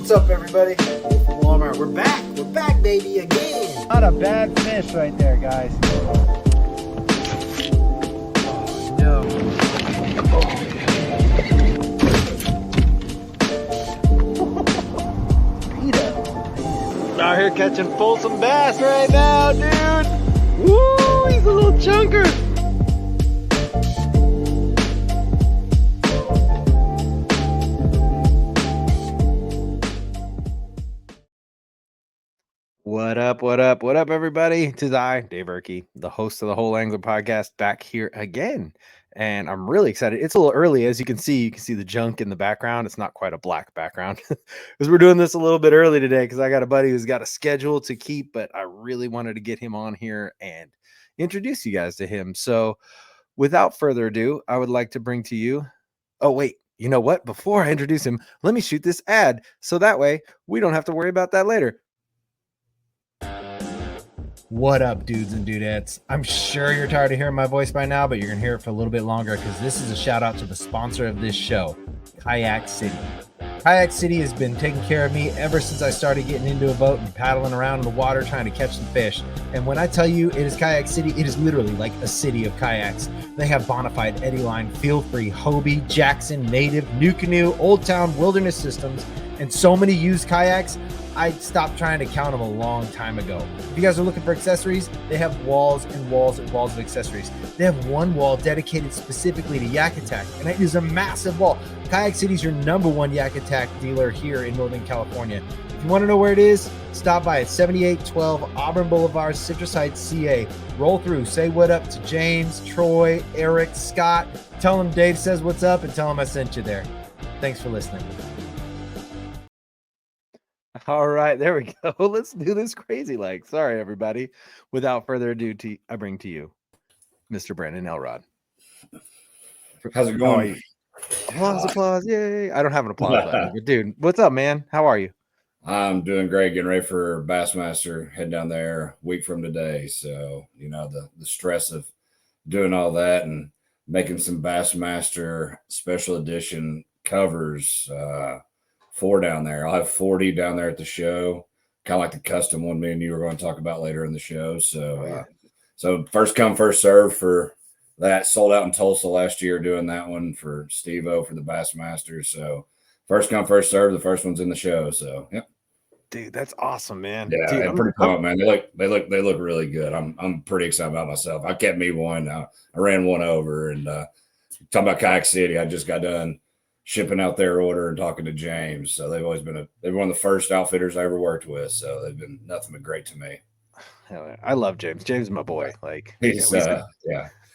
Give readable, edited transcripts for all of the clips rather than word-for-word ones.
What's up, everybody? Walmart. We're back. We're back, baby, again. Not a bad fish right there, guys. Oh, no. Out here catching Folsom bass right now, dude. Woo, he's a little chunker. What up, what up, what up, everybody? It is I, Dave Erkey, the host of the Whole Angler Podcast, back here again. And I'm really excited. It's a little early, as you can see the junk in the background. It's not quite a black background because we're doing this a little bit early today because I got a buddy who's got a schedule to keep, but I really wanted to get him on here and introduce you guys to him. So without further ado, I would like to bring to you, oh, wait, you know what? Before I introduce him, let me shoot this ad so that way we don't have to worry about that later. What up, dudes and dudettes? I'm sure you're tired of hearing my voice by now, but you're going to hear it for a little bit longer because this is a shout out to the sponsor of this show, Kayak City. Kayak City has been taking care of me ever since I started getting into a boat and paddling around in the water trying to catch some fish. And when I tell you it is Kayak City, it is literally like a city of kayaks. They have Bonafide, Eddy Line, Feel Free, Hobie, Jackson, Native, New Canoe, Old Town, Wilderness Systems, and so many used kayaks. I stopped trying to count them a long time ago. If you guys are looking for accessories, they have walls and walls and walls of accessories. They have one wall dedicated specifically to Yak Attack, and it is a massive wall. Kayak City is your #1 Yak Attack dealer here in Northern California. If you want to know where it is, stop by at 7812 Auburn Boulevard, Citrus Heights, CA. Roll through, say what up to James, Troy, Eric, Scott. Tell them Dave says what's up and tell them I sent you there. Thanks for listening. All right, there we go. Let's do this crazy like. Sorry, everybody. Without further ado, I bring to you Mr. Brandon Elrod. How's it going? Applause, yay. I don't have an applause button, but dude, what's up, man? How are you? I'm doing great, getting ready for Bassmaster, heading down there a week from today. So, you know, the stress of doing all that and making some Bassmaster special edition covers, 4 down there. I'll have 40 down there at the show, kind of like the custom one me and you were going to talk about later in the show. So, so first come, first serve for that. Sold out in Tulsa last year doing that one for Steve-O for the Bassmasters. So first come, first serve. The first one's in the show. So, yep. Dude, that's awesome, man. Yeah, dude, I'm pretty pumped, man. They look really good. I'm pretty excited about myself. I kept me one. I ran one over, and talking about Kayak City, I just got done shipping out their order and talking to James. So they've always been they're one of the first outfitters I ever worked with. So they've been nothing but great to me. I love James. James is my boy. Like he's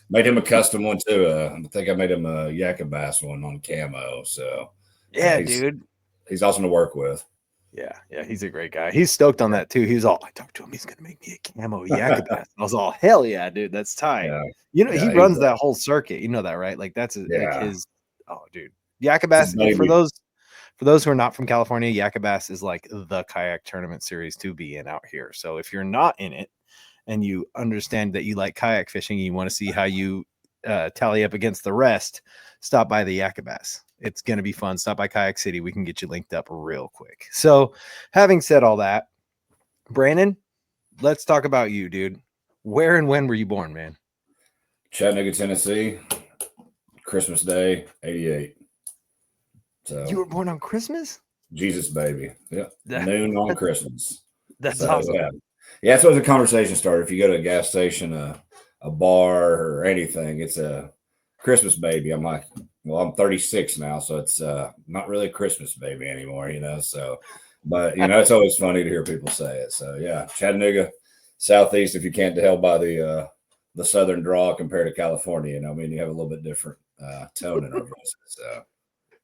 made him a custom one too. I think I made him a Yakabass one on camo. So yeah, dude, he's awesome to work with. Yeah, he's a great guy. He's stoked on that too. He's all, I talked to him, he's gonna make me a camo Yakabass. I was all, hell yeah, dude, that's tight. Yeah. You know, he runs that whole circuit. You know that, right? Like that's like his. Oh, dude, Yakabass. For those who are not from California, Yakabass is like the kayak tournament series to be in out here. So if you're not in it and you understand that you like kayak fishing, and you want to see how you tally up against the rest, stop by the Yakabass. It's going to be fun. Stop by Kayak City. We can get you linked up real quick. So having said all that, Brandon, let's talk about you, dude. Where and when were you born, man? Chattanooga, Tennessee, Christmas Day, 88. So you were born on Christmas? Jesus, baby. Yeah. Noon on Christmas. That's awesome. Yeah, that's what the conversation started. If you go to a gas station, a bar or anything, it's a Christmas baby. I'm like, well, I'm 36 now, so it's not really a Christmas baby anymore, you know. So, but you know, it's always funny to hear people say it. So, yeah, Chattanooga, Southeast. If you can't tell by the Southern draw compared to California, you know, I mean, you have a little bit different tone in our voices. So,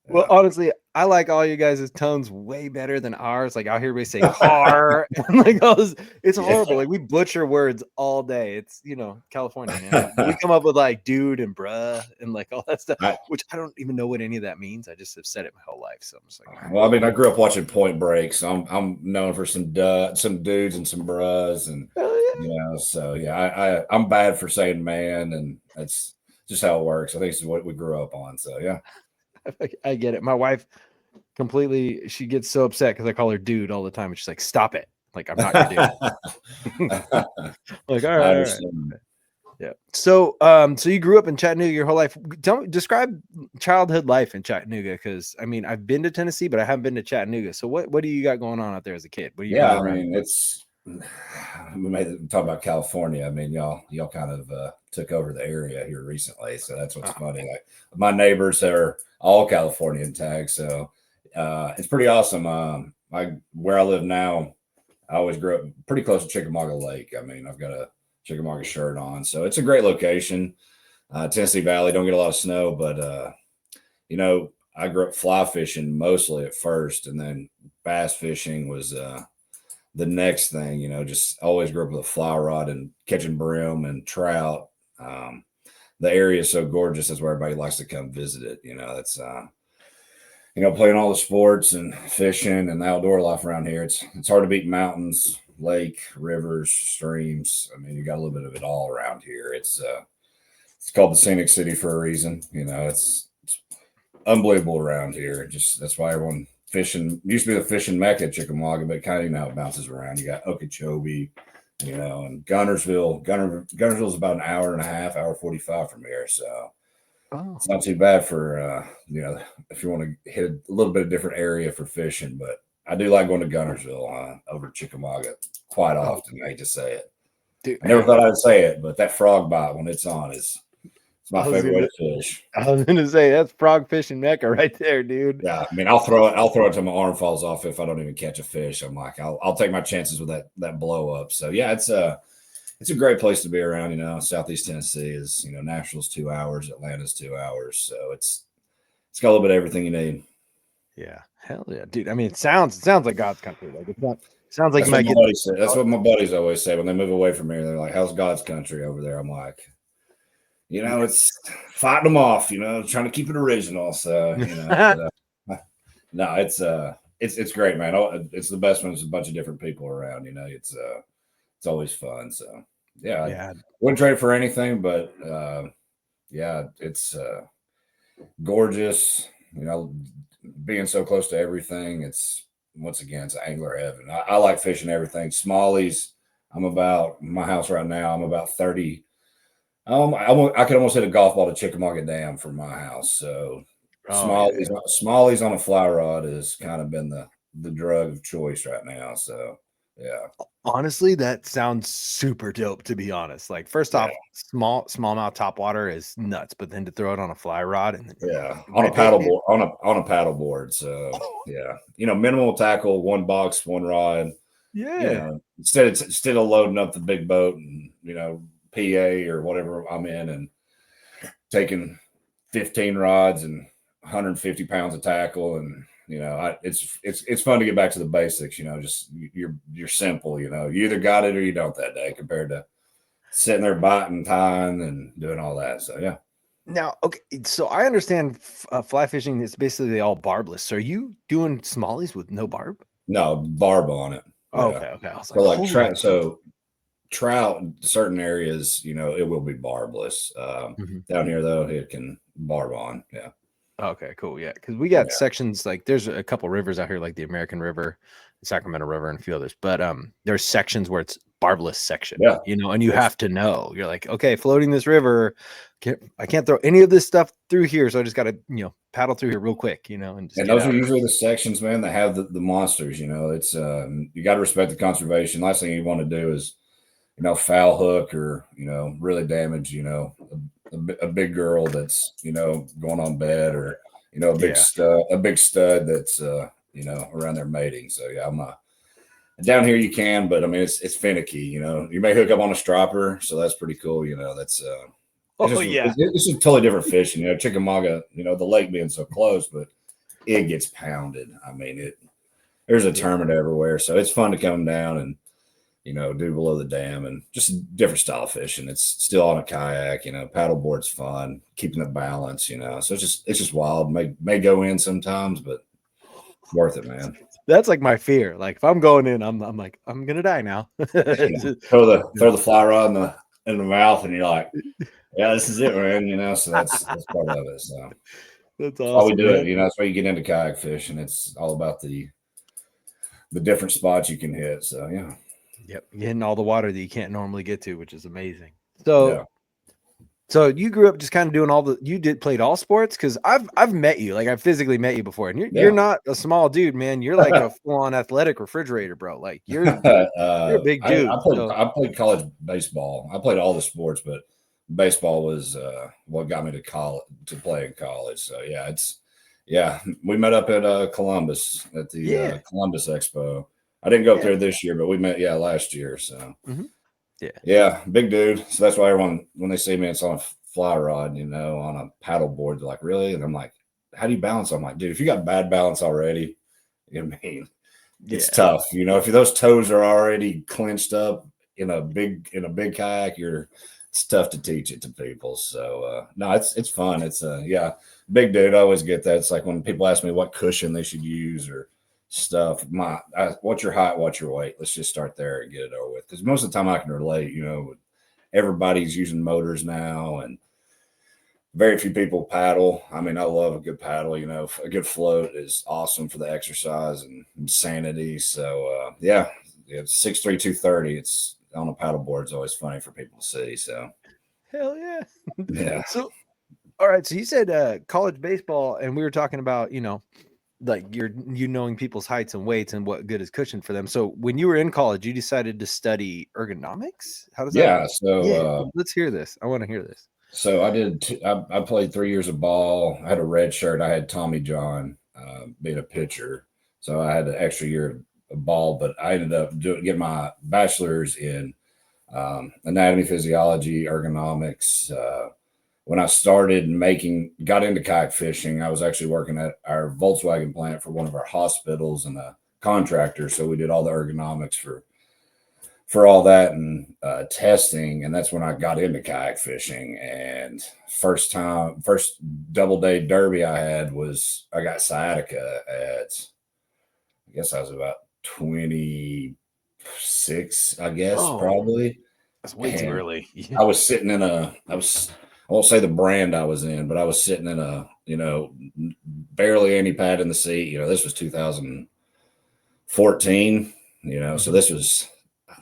yeah. Well, honestly, I like all you guys' tones way better than ours. Like out here, we say car, and like it's horrible. Like we butcher words all day. It's, you know, California, man. We come up with like dude and bruh and like all that stuff, which I don't even know what any of that means. I just have said it my whole life. So I'm just like, well, I mean, I grew up watching Point Break, so I'm known for some dudes and some bruhs, and you know, so yeah, I'm bad for saying man, and that's just how it works. I think it's what we grew up on. So yeah. I get it. My wife completely. She gets so upset because I call her dude all the time, and she's like, "Stop it! Like I'm not your dude." Like, all I right, all right. understand. Yeah. So, so you grew up in Chattanooga your whole life. Describe childhood life in Chattanooga, because I mean, I've been to Tennessee, but I haven't been to Chattanooga. So, what do you got going on out there as a kid? What do you Yeah, run I around? mean, it's we made talk about California. I mean, y'all kind of took over the area here recently, so that's what's funny. Like my neighbors are all Californian tags, so it's pretty awesome. Where I live now, I always grew up pretty close to Chickamauga Lake. I mean, I've got a Chickamauga shirt on, so it's a great location. Tennessee Valley don't get a lot of snow, but I grew up fly fishing mostly at first, and then bass fishing was the next thing. Just always grew up with a fly rod and catching brim and trout. The area is so gorgeous. That's where everybody likes to come visit it. That's playing all the sports and fishing and the outdoor life around here. It's hard to beat mountains, lake, rivers, streams. I mean, you got a little bit of it all around here. It's called the Scenic City for a reason. It's unbelievable around here. Just that's why everyone fishing used to be the fishing mecca at Chickamauga, but kind of now it bounces around. You got Okeechobee, and Gunnersville. Gunnersville is about an hour and a half, hour 45 from here. So Oh, it's not too bad for if you want to hit a little bit of different area for fishing. But I do like going to Gunnersville over Chickamauga quite often. I hate to say it. dude, I never hey, thought I'd say it, but that frog bite when it's on is it's my I was favorite way gonna, to fish. I was gonna say that's frog fishing mecca right there, dude. Yeah, I mean, I'll throw it till my arm falls off if I don't even catch a fish. I'm like, I'll take my chances with that blow up. So yeah, it's a great place to be around. Southeast Tennessee is Nashville's 2 hours, Atlanta's 2 hours, so it's got a little bit of everything you need. Yeah, hell yeah, dude. I mean, it sounds like God's country. Like it's not. Sounds like That's you what might my get. buddies say. That's what my buddies always say when they move away from here. They're like, "How's God's country over there?" I'm like, it's fighting them off. Trying to keep it original. So no, it's great, man. It's the best when there's a bunch of different people around. It's always fun. So yeah, I Yeah, wouldn't trade it for anything, but yeah, it's gorgeous. Being so close to everything. It's once again, it's angler heaven. I like fishing everything. Smallies. I'm about my house right now. I'm about 30. I could almost hit a golf ball to Chickamauga Dam from my house. So oh yeah. Smallies on a fly rod has kind of been the drug of choice right now. So yeah, Honestly, that sounds super dope, to be honest. Like, first yeah, off, smallmouth topwater is nuts, but then to throw it on a fly rod and then yeah. On a rip it, paddle dude. board, on a paddle board. So yeah, minimal tackle, one box, one rod. Yeah. Instead of loading up the big boat and PA or whatever I'm in and taking 15 rods and 150 pounds of tackle and it's fun to get back to the basics. Just you're simple. You either got it or you don't that day compared to sitting there biting time and doing all that. So yeah. Now, okay, so I understand fly fishing is basically all barbless. So are you doing smallies with no barb? No barb on it. Oh, Yeah. okay. I was So like, like holy. trout in certain areas, it will be barbless. Mhm. Down here though, it can barb on. Yeah. Okay, cool. Yeah, because we got Yeah. sections like there's a couple rivers out here, like the American River, the Sacramento River, and a few others. But there's sections where it's barbless section, Yeah. and you have to know. You're like, okay, floating this river, I can't throw any of this stuff through here, so I just got to paddle through here real quick, and just And get those are out. usually the sections, man, that have the monsters. It's you got to respect the conservation. Last thing you want to do is foul hook or really damage a big girl that's going on bed or Yeah, a big stud that's around their mating. So yeah, I'm down here you can, but I mean it's finicky. You may hook up on a striper, so that's pretty cool. That's oh yeah, it's just totally different fishing. Chickamauga, the lake being so close, but it gets pounded. I mean there's a yeah. tournament everywhere, so it's fun to come down and do below the dam and just a different style of fishing. It's still on a kayak, paddleboard's fun, keeping the balance, So it's just wild. May go in sometimes, but worth it, man. That's like my fear. Like if I'm going in, I'm like I'm gonna die now. Throw the fly rod in the mouth, and you're like, yeah, this is it, man. So that's part of it. So That's That's why we awesome, do it. man. You know, that's why you get into kayak fishing. It's all about the different spots you can hit. So yeah, Yep, getting all the water that you can't normally get to, which is amazing. yeah, So you grew up just kind of doing played all sports? Because I've met you, like I physically met you before, and you're yeah. not a small dude, man. You're like a full-on athletic refrigerator, bro. Like you're a big dude. So I played college baseball. I played all the sports, but baseball was what got me to college to play in college. So yeah, we met up at Columbus at the yeah. Columbus Expo. I didn't go up Yeah. there this year, but we met last year. So Mhm. Yeah. yeah, big dude. So that's why everyone when they see me, it's on a fly rod, on a paddle board. They're like, really? And I'm like, how do you balance? I'm like, dude, if you got bad balance already, I mean, it's Yeah. tough. If those toes are already clenched up in a big kayak, it's tough to teach it to people. So no, it's fun. It's big dude. I always get that. It's like when people ask me what cushion they should use or stuff. What's your height? What's your weight? Let's just start there and get it over with. Because most of the time I can relate. Everybody's using motors now, and very few people paddle. I mean, I love a good paddle. A good float is awesome for the exercise and insanity. So, it's 6'3", 230. It's on a paddle board. It's always funny for people to see. So, Hell yeah. yeah, So all right. So you said college baseball, and we were talking about, like you knowing people's heights and weights and what good is cushion for them. So when you were in college, you decided to study ergonomics. How does that? yeah. So, Yeah, let's hear this. I want to hear this. I did. I played 3 years of ball. I had a red shirt. I had Tommy John being a pitcher, so I had an extra year of ball. But I ended up getting my bachelor's in anatomy, physiology, ergonomics. When I got into kayak fishing, I was actually working at our Volkswagen plant for one of our hospitals and a contractor. So we did all the ergonomics for all that and testing. And that's when I got into kayak fishing. And first double day derby I had I got sciatica I guess I was about 26, I guess, Oh, probably. that's way too And early. I was sitting I won't say the brand I was in, but I was sitting in barely any pad in the seat. This was 2014, so Mhm. this was,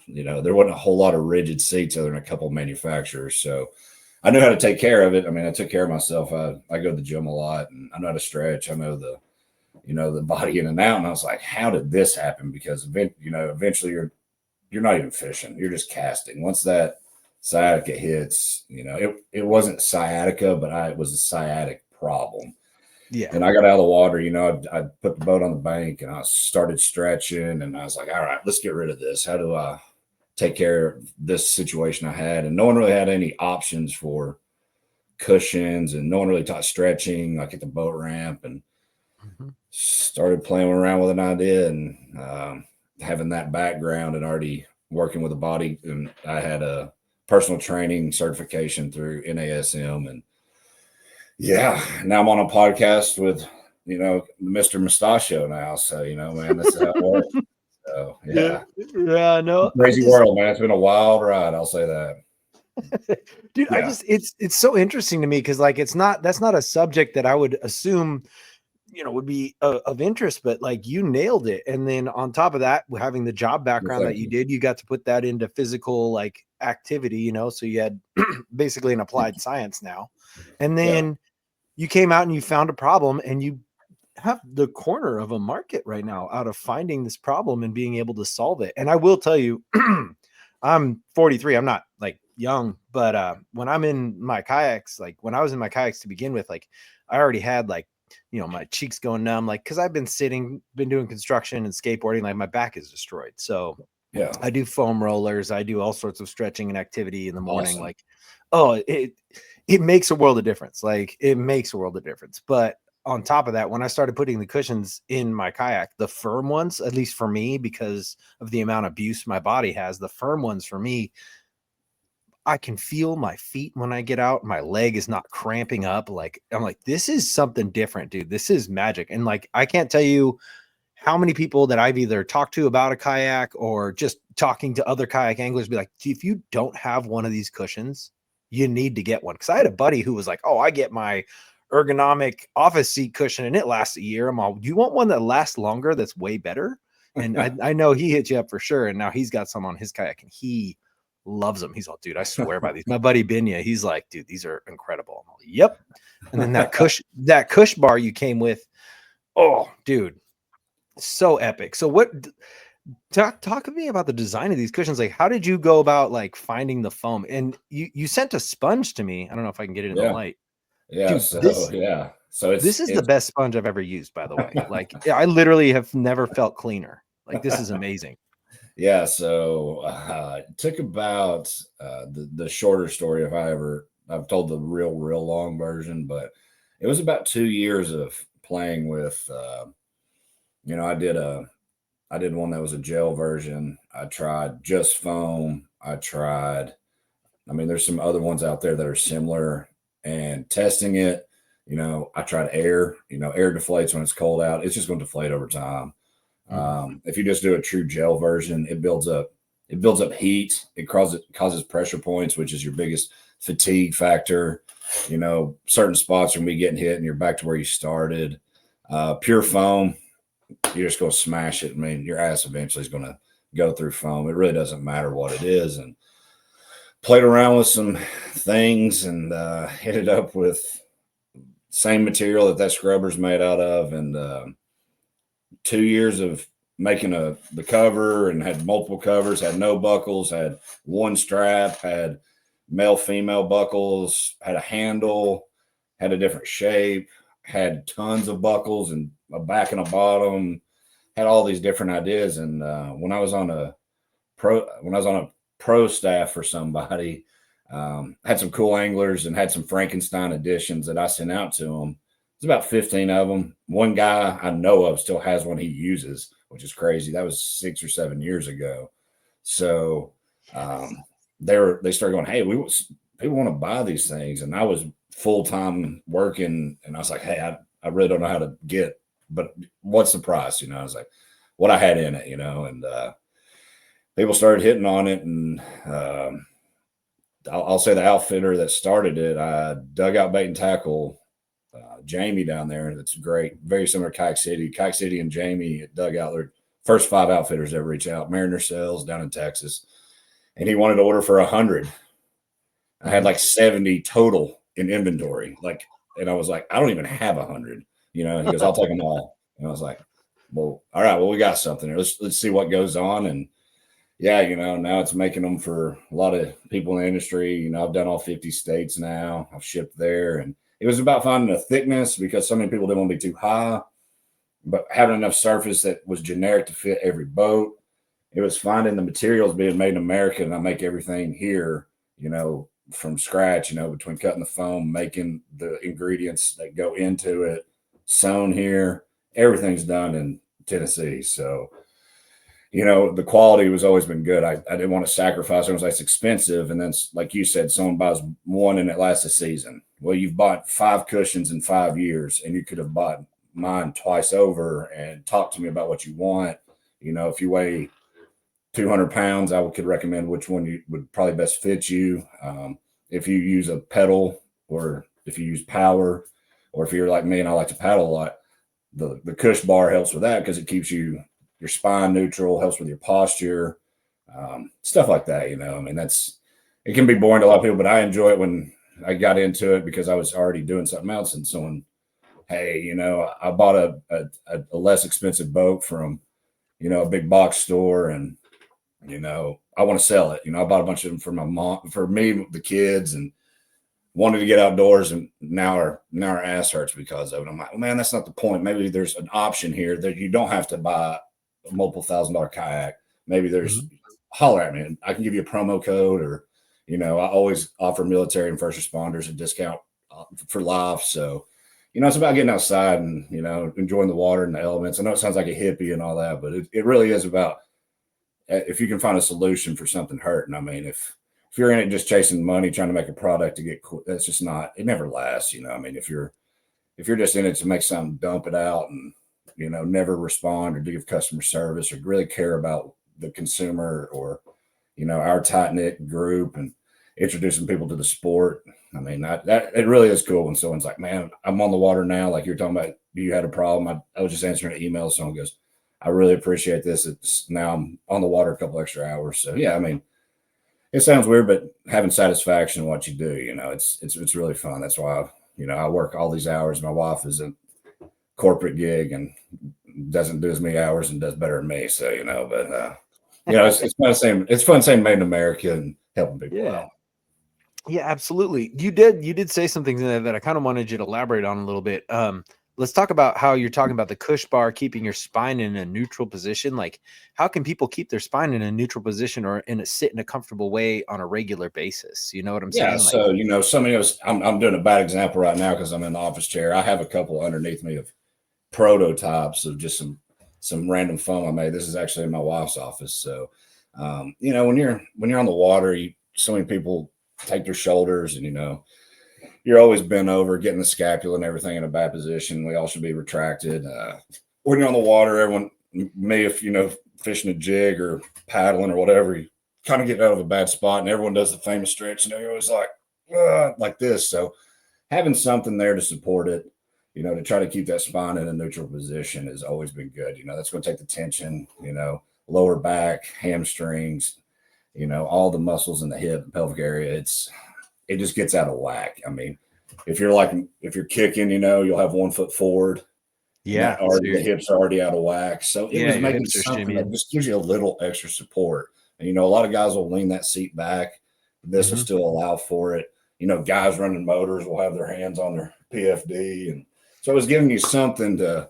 there wasn't a whole lot of rigid seats other than a couple of manufacturers. So I knew how to take care of it. I mean, I took care of myself. I go to the gym a lot and I know how to stretch. I know the body in and out. And I was like, how did this happen? Because, eventually you're not even fishing. You're just casting. Once that sciatica hits, it wasn't sciatica, but it was a sciatic problem. Yeah. And I got out of the water, I put the boat on the bank and I started stretching and I was like, all right, let's get rid of this. How do I take care of this situation I had? And no one really had any options for cushions and no one really taught stretching like at the boat ramp, and Mhm. started playing around with an idea and having that background and already working with a body. And I had a personal training certification through NASM. And now I'm on a podcast with, Mr. Mustachio now. So, man, this is how it works. So, Yeah. yeah. Yeah. No, Crazy world, man. It's been a wild ride. I'll say that. dude, Yeah. it's so interesting to me because like that's not a subject that I would assume would be of interest, but like you nailed it. And then on top of that, having the job Well, background that thank you you. did, you got to put that into physical like activity, so you had basically an applied science now. And Yeah. then you came out and you found a problem and you have the corner of a market right now out of finding this problem and being able to solve it. And I will tell you, I'm 43. I'm not like young, but when I'm in my kayaks, like when I was in my kayaks to begin with, like I already had like, my cheeks going numb, like because I've been doing construction and skateboarding, like my back is destroyed. So Yeah. I do foam rollers, I do all sorts of stretching and activity in the morning. Awesome. Like, oh, it makes a world of difference. Like it makes a world of difference. But on top of that, when I started putting the cushions in my kayak, the firm ones, at least for me, because of the amount of abuse my body has, the firm ones for me, I can feel my feet when I get out. My leg is not cramping up. Like I'm like, this is something different, dude. This is magic. And like, I can't tell you how many people that I've either talked to about a kayak or just talking to other kayak anglers be like, if you don't have one of these cushions, you need to get one. Cause I had a buddy who was like, oh, I get my ergonomic office seat cushion and it lasts a year. I'm all, do you want one that lasts longer that's way better? And I know he hit you up for sure. And now he's got some on his kayak and he loves them. He's all, dude, I swear by these. My buddy Binya, he's like, dude, these are incredible. I'm all, yep. And then that cush bar you came with, oh, dude, so epic. So what? Talk to me about the design of these cushions. Like, how did you go about like finding the foam? And you sent a sponge to me. I don't know if I can get it in the light. Yeah. Dude, So this is the best sponge I've ever used, by the way. Like, I literally have never felt cleaner. Like, this is amazing. Yeah. So it took about the shorter story if I've told the real long version, but it was about 2 years of playing with. I did one that was a gel version. I tried just foam. There's some other ones out there that are similar and testing it. I tried air. Air deflates when it's cold out. It's just going to deflate over time. If you just do a true gel version, it builds up heat. It causes pressure points, which is your biggest fatigue factor. Certain spots are going to be getting hit and you're back to where you started. Pure foam, you're just going to smash it. I mean, your ass eventually is going to go through foam. It really doesn't matter what it is. And played around with some things and ended up with same material that scrubber's made out of. And 2 years of making the cover and had multiple covers, had no buckles, had one strap, had male, female buckles, had a handle, had a different shape, had tons of buckles and a back and a bottom, had all these different ideas. And when I was on a pro staff for somebody, had some cool anglers and had some Frankenstein editions that I sent out to them. It's about 15 of them. One guy I know of still has one he uses, which is crazy. That was 6 or 7 years ago. So they started going, hey, people want to buy these things. And I was full-time working and I was like, hey, I really don't know how to get, but what's the price? I was like, what I had in it, and people started hitting on it. And I'll say the outfitter that started it, Dugout Bait and Tackle, Jamie down there. That's great. Very similar to Kayak City. Kayak City and Jamie at Dugout, they're first 5 outfitters ever reach out. Mariner Sales down in Texas. And he wanted to order for 100. I had like 70 total in inventory. And I was like, I don't even have 100. He goes, I'll take them all. And I was like, well, all right, well, we got something. Let's see what goes on. And yeah, now it's making them for a lot of people in the industry. I've done all 50 states now. I've shipped there. And it was about finding a thickness because so many people didn't want to be too high, but having enough surface that was generic to fit every boat. It was finding the materials being made in America, and I make everything here, from scratch, between cutting the foam, making the ingredients that go into it, sewn here. Everything's done in Tennessee. So, the quality was always been good. I didn't want to sacrifice it. It was like, it's expensive. And then, like you said, someone buys one and it lasts a season. Well, you've bought 5 cushions in 5 years, and you could have bought mine twice over and talked to me about what you want. If you weigh 200 pounds, I could recommend which one would probably best fit you. If you use a pedal or if you use power, or if you're like me and I like to paddle a lot, the cush bar helps with that because it keeps your spine neutral, helps with your posture, stuff like that. It can be boring to a lot of people, but I enjoy it when I got into it because I was already doing something else and someone, hey, I bought a less expensive boat from, a big box store and, I want to sell it. I bought a bunch of them for my mom, for me, the kids, and wanted to get outdoors. And now our ass hurts because of it. I'm like, well, man, that's not the point. Maybe there's an option here that you don't have to buy a multiple $1,000 kayak. Maybe there's holler at me. I can give you a promo code, or, I always offer military and first responders a discount for life. So, it's about getting outside and, enjoying the water and the elements. I know it sounds like a hippie and all that, but it really is about, if you can find a solution for something hurting. If you're in it just chasing money, trying to make a product to get cool, that's just not, it never lasts. If you're just in it to make something, dump it out and, never respond or give customer service or really care about the consumer or, our tight knit group. And introducing people to the sport. I mean, that it really is cool when someone's like, man, I'm on the water now. Like you're talking about, you had a problem. I was just answering an email. Someone goes, I really appreciate this. It's now I'm on the water a couple extra hours. So yeah, I mean, it sounds weird, but having satisfaction in what you do, it's really fun. That's why, I work all these hours. My wife is a corporate gig and doesn't do as many hours and does better than me. So, it's fun saying, made in America and helping people Yeah. out. Yeah, absolutely. You did say something there that I kind of wanted you to elaborate on a little bit. Let's talk about how you're talking about the Cush bar, keeping your spine in a neutral position. Like, how can people keep their spine in a neutral position or sit in a comfortable way on a regular basis? You know what I'm Yeah. saying? Like, So, somebody else, I'm doing a bad example right now because I'm in the office chair. I have a couple underneath me of prototypes of just some random foam I made. This is actually in my wife's office. So, when you're on the water, so many people take their shoulders and, you're always bent over, getting the scapula and everything in a bad position. We all should be retracted. When you're on the water, everyone, me, if fishing a jig or paddling or whatever, you kind of get out of a bad spot, and everyone does the famous stretch, and you're always like this. So having something there to support it, to try to keep that spine in a neutral position has always been good. That's going to take the tension, lower back, hamstrings, all the muscles in the hip and pelvic area. It just gets out of whack. I mean, if you're kicking, you'll have 1 foot forward, and yeah, the hips are already out of whack. So it was your making hips are something that shimmying. just gives you a little extra support. And a lot of guys will lean that seat back. This will Mhm. still allow for it. Guys running motors will have their hands on their PFD, and so it was giving you something to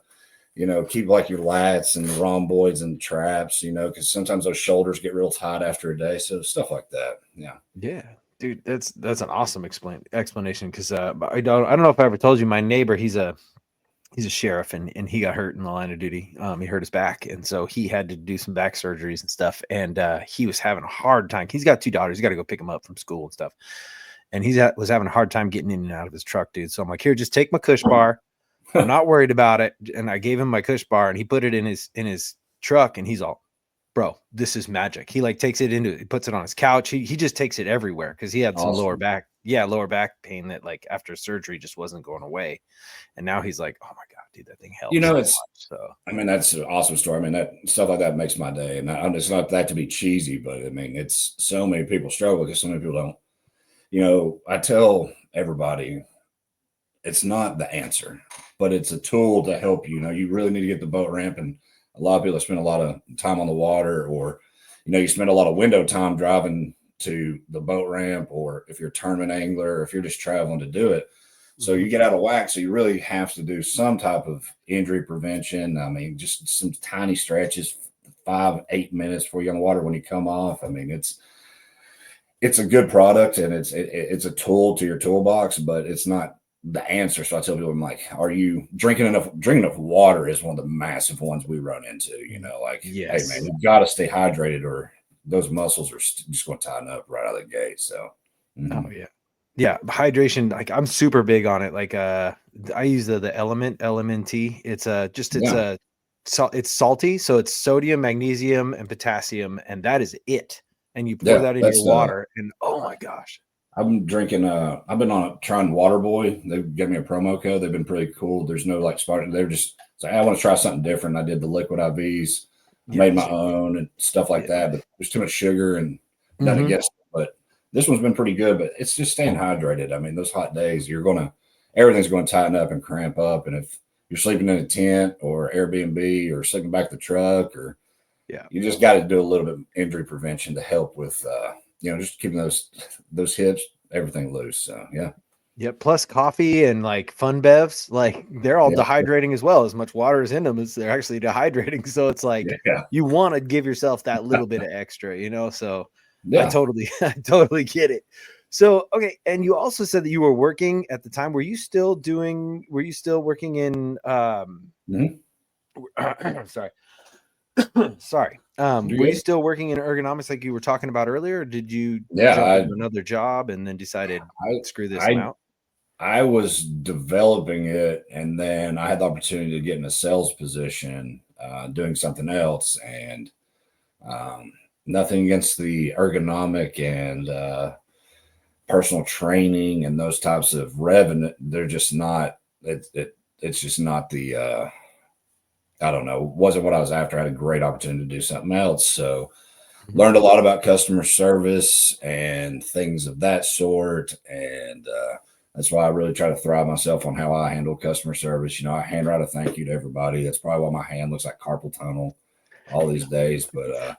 keep like your lats and the rhomboids and the traps, because sometimes those shoulders get real tight after a day. So stuff like that. Yeah. Yeah, dude, that's an awesome explanation because I don't know if I ever told you my neighbor he's a sheriff and he got hurt in the line of duty. He hurt his back, and so he had to do some back surgeries and stuff. And he was having a hard time. He's got 2 daughters. He's got to go pick them up from school and stuff. And was having a hard time getting in and out of his truck, dude. So I'm like, here, just take my Cush bar. I'm not worried about it. And I gave him my Cush bar, and he put it in his truck, and he's all, bro, this is magic. He takes it he puts it on his couch. He just takes it everywhere because he had some lower Awesome. back pain that after surgery just wasn't going away. And now he's like, oh my God, dude, that thing helps so much. So I mean, that's an awesome story. I mean, that stuff like that makes my day. And it's not that to be cheesy, but I mean, it's so many people struggle because so many people don't. I tell everybody it's not the answer, but it's a tool to help you. You really need to get the boat ramp. And a lot of people spend a lot of time on the water, or, you spend a lot of window time driving to the boat ramp, or if you're a tournament angler, or if you're just traveling to do it. So you get out of whack. So you really have to do some type of injury prevention. I mean, just some tiny stretches, 5-8 minutes before you get on the water when you come off. I mean, it's a good product, and it's a tool to your toolbox, but it's not the answer. So I tell people, I'm like, are you drinking enough? Drinking enough water is one of the massive ones we run into. Hey man, you've got to stay hydrated, or those muscles are just going to tighten up right out of the gate. So, oh yeah, hydration. Like I'm super big on it. I use the LMNT. It's yeah, it's salty, so it's sodium, magnesium, and potassium, and that is it. And you pour yeah, that into your that's water, and oh my gosh. I've been drinking. I've been trying Waterboy. They gave me a promo code. They've been pretty cool. There's no spark. They're just like, I want to try something different. I did the liquid IVs. I Yeah, made my own and stuff like that. But there's too much sugar and nothing Mhm. against it. But this one's been pretty good. But it's just staying hydrated. I mean, those hot days, everything's going to tighten up and cramp up. And if you're sleeping in a tent or Airbnb or sleeping back the truck, or Yeah. you just got to do a little bit of injury prevention to help with, just keeping those hips, everything loose. So yeah, Yeah, plus coffee and fun bevs, they're all yeah, dehydrating as well. As much water is in them as they're actually dehydrating. So it's yeah, you want to give yourself that little bit of extra. So I yeah. I totally get it. So okay, and you also said that you were working at the time. Were you still working in Mhm. sorry. Sorry. You Were you good? still working in ergonomics like you were talking about earlier? Or did you Yeah, jump into another job and then decided screw this, I'm I out? I was developing it, and then I had the opportunity to get in a sales position, doing something else, and nothing against the ergonomic and personal training and those types of revenue, they're just not. It's just not the. I don't know. Wasn't what I was after. I had a great opportunity to do something else, so learned a lot about customer service and things of that sort. And that's why I really try to thrive myself on how I handle customer service. I handwrite a thank you to everybody. That's probably why my hand looks like carpal tunnel all these days. But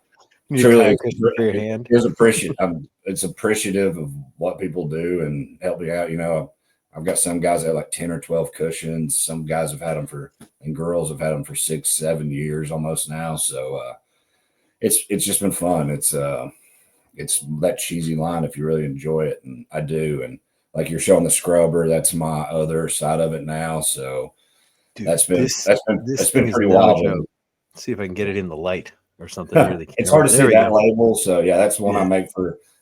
You need a truly, kayak cushion for your hand. it's appreciative. It's appreciative of what people do and help me out. I've got some guys that have like 10 or 12 cushions. Some guys have had them and girls have had them for 6, 7 years almost now. So it's just been fun. It's that cheesy line if you really enjoy it, and I do. And like you're showing the scrubber, that's my other side of it now. So Dude, that's been this thing is pretty no wild. joke. Let's see if I can get it in the light or something near the camera. It's hard to There see we that go. label. So yeah, that's one Yeah.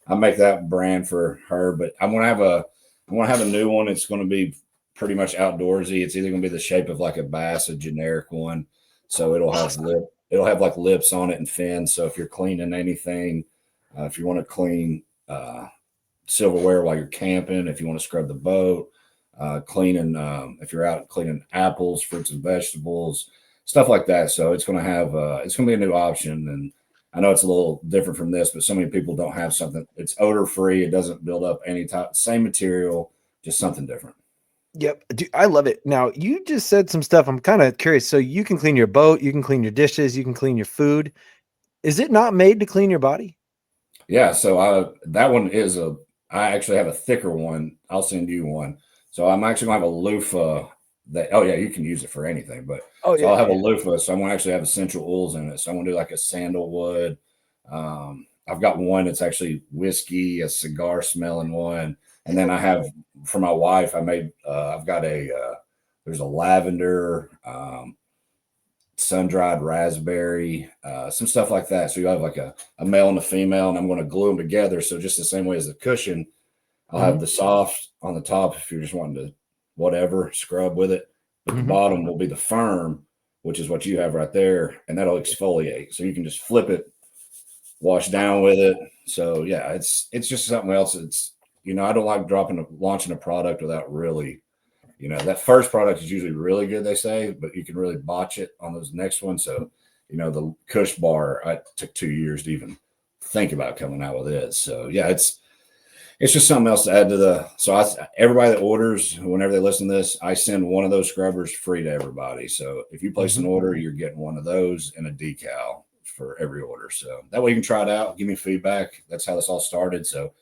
I make that brand for her. But I want to have a new one. It's going to be pretty much outdoorsy. It's either going to be the shape of like a bass, a generic one. So it'll have like lips on it and fins. So if you're cleaning anything, if you want to clean silverware while you're camping, if you want to scrub the boat, cleaning, if you're out cleaning apples, fruits and vegetables, stuff like that. So it's going to be a new option. And I know it's a little different from this, but so many people don't have something. It's odor free. It doesn't build up any type, same material, just something different. Yep. Dude, I love it. Now, you just said some stuff. I'm kind of curious. So you can clean your boat, you can clean your dishes, you can clean your food. Is it not made to clean your body? Yeah. So that one I actually have a thicker one. I'll send you one. So I'm actually going to have a loofah oh yeah, you can use it for anything, but I'll have a loofah. So I'm going to actually have essential oils in it. So I'm going to do like a sandalwood. I've got one that's actually whiskey, a cigar smelling one. And then I have for my wife, I've got there's a lavender, sun-dried raspberry, some stuff like that. So you have like a male and a female, and I'm going to glue them together. So just the same way as the cushion, I'll have the soft on the top if you're just wanting to whatever scrub with it, but the bottom will be the firm, which is what you have right there, and that'll exfoliate. So you can just flip it, wash down with it. So yeah, it's just something else. It's I don't like launching a product without really. That first product is usually really good, they say, but you can really botch it on those next ones. So, the Kush bar, I took 2 years to even think about coming out with it. So, yeah, it's just something else to add to everybody that orders, whenever they listen to this, I send one of those scrubbers free to everybody. So if you place an order, you're getting one of those and a decal for every order. So that way you can try it out, give me feedback. That's how this all started. So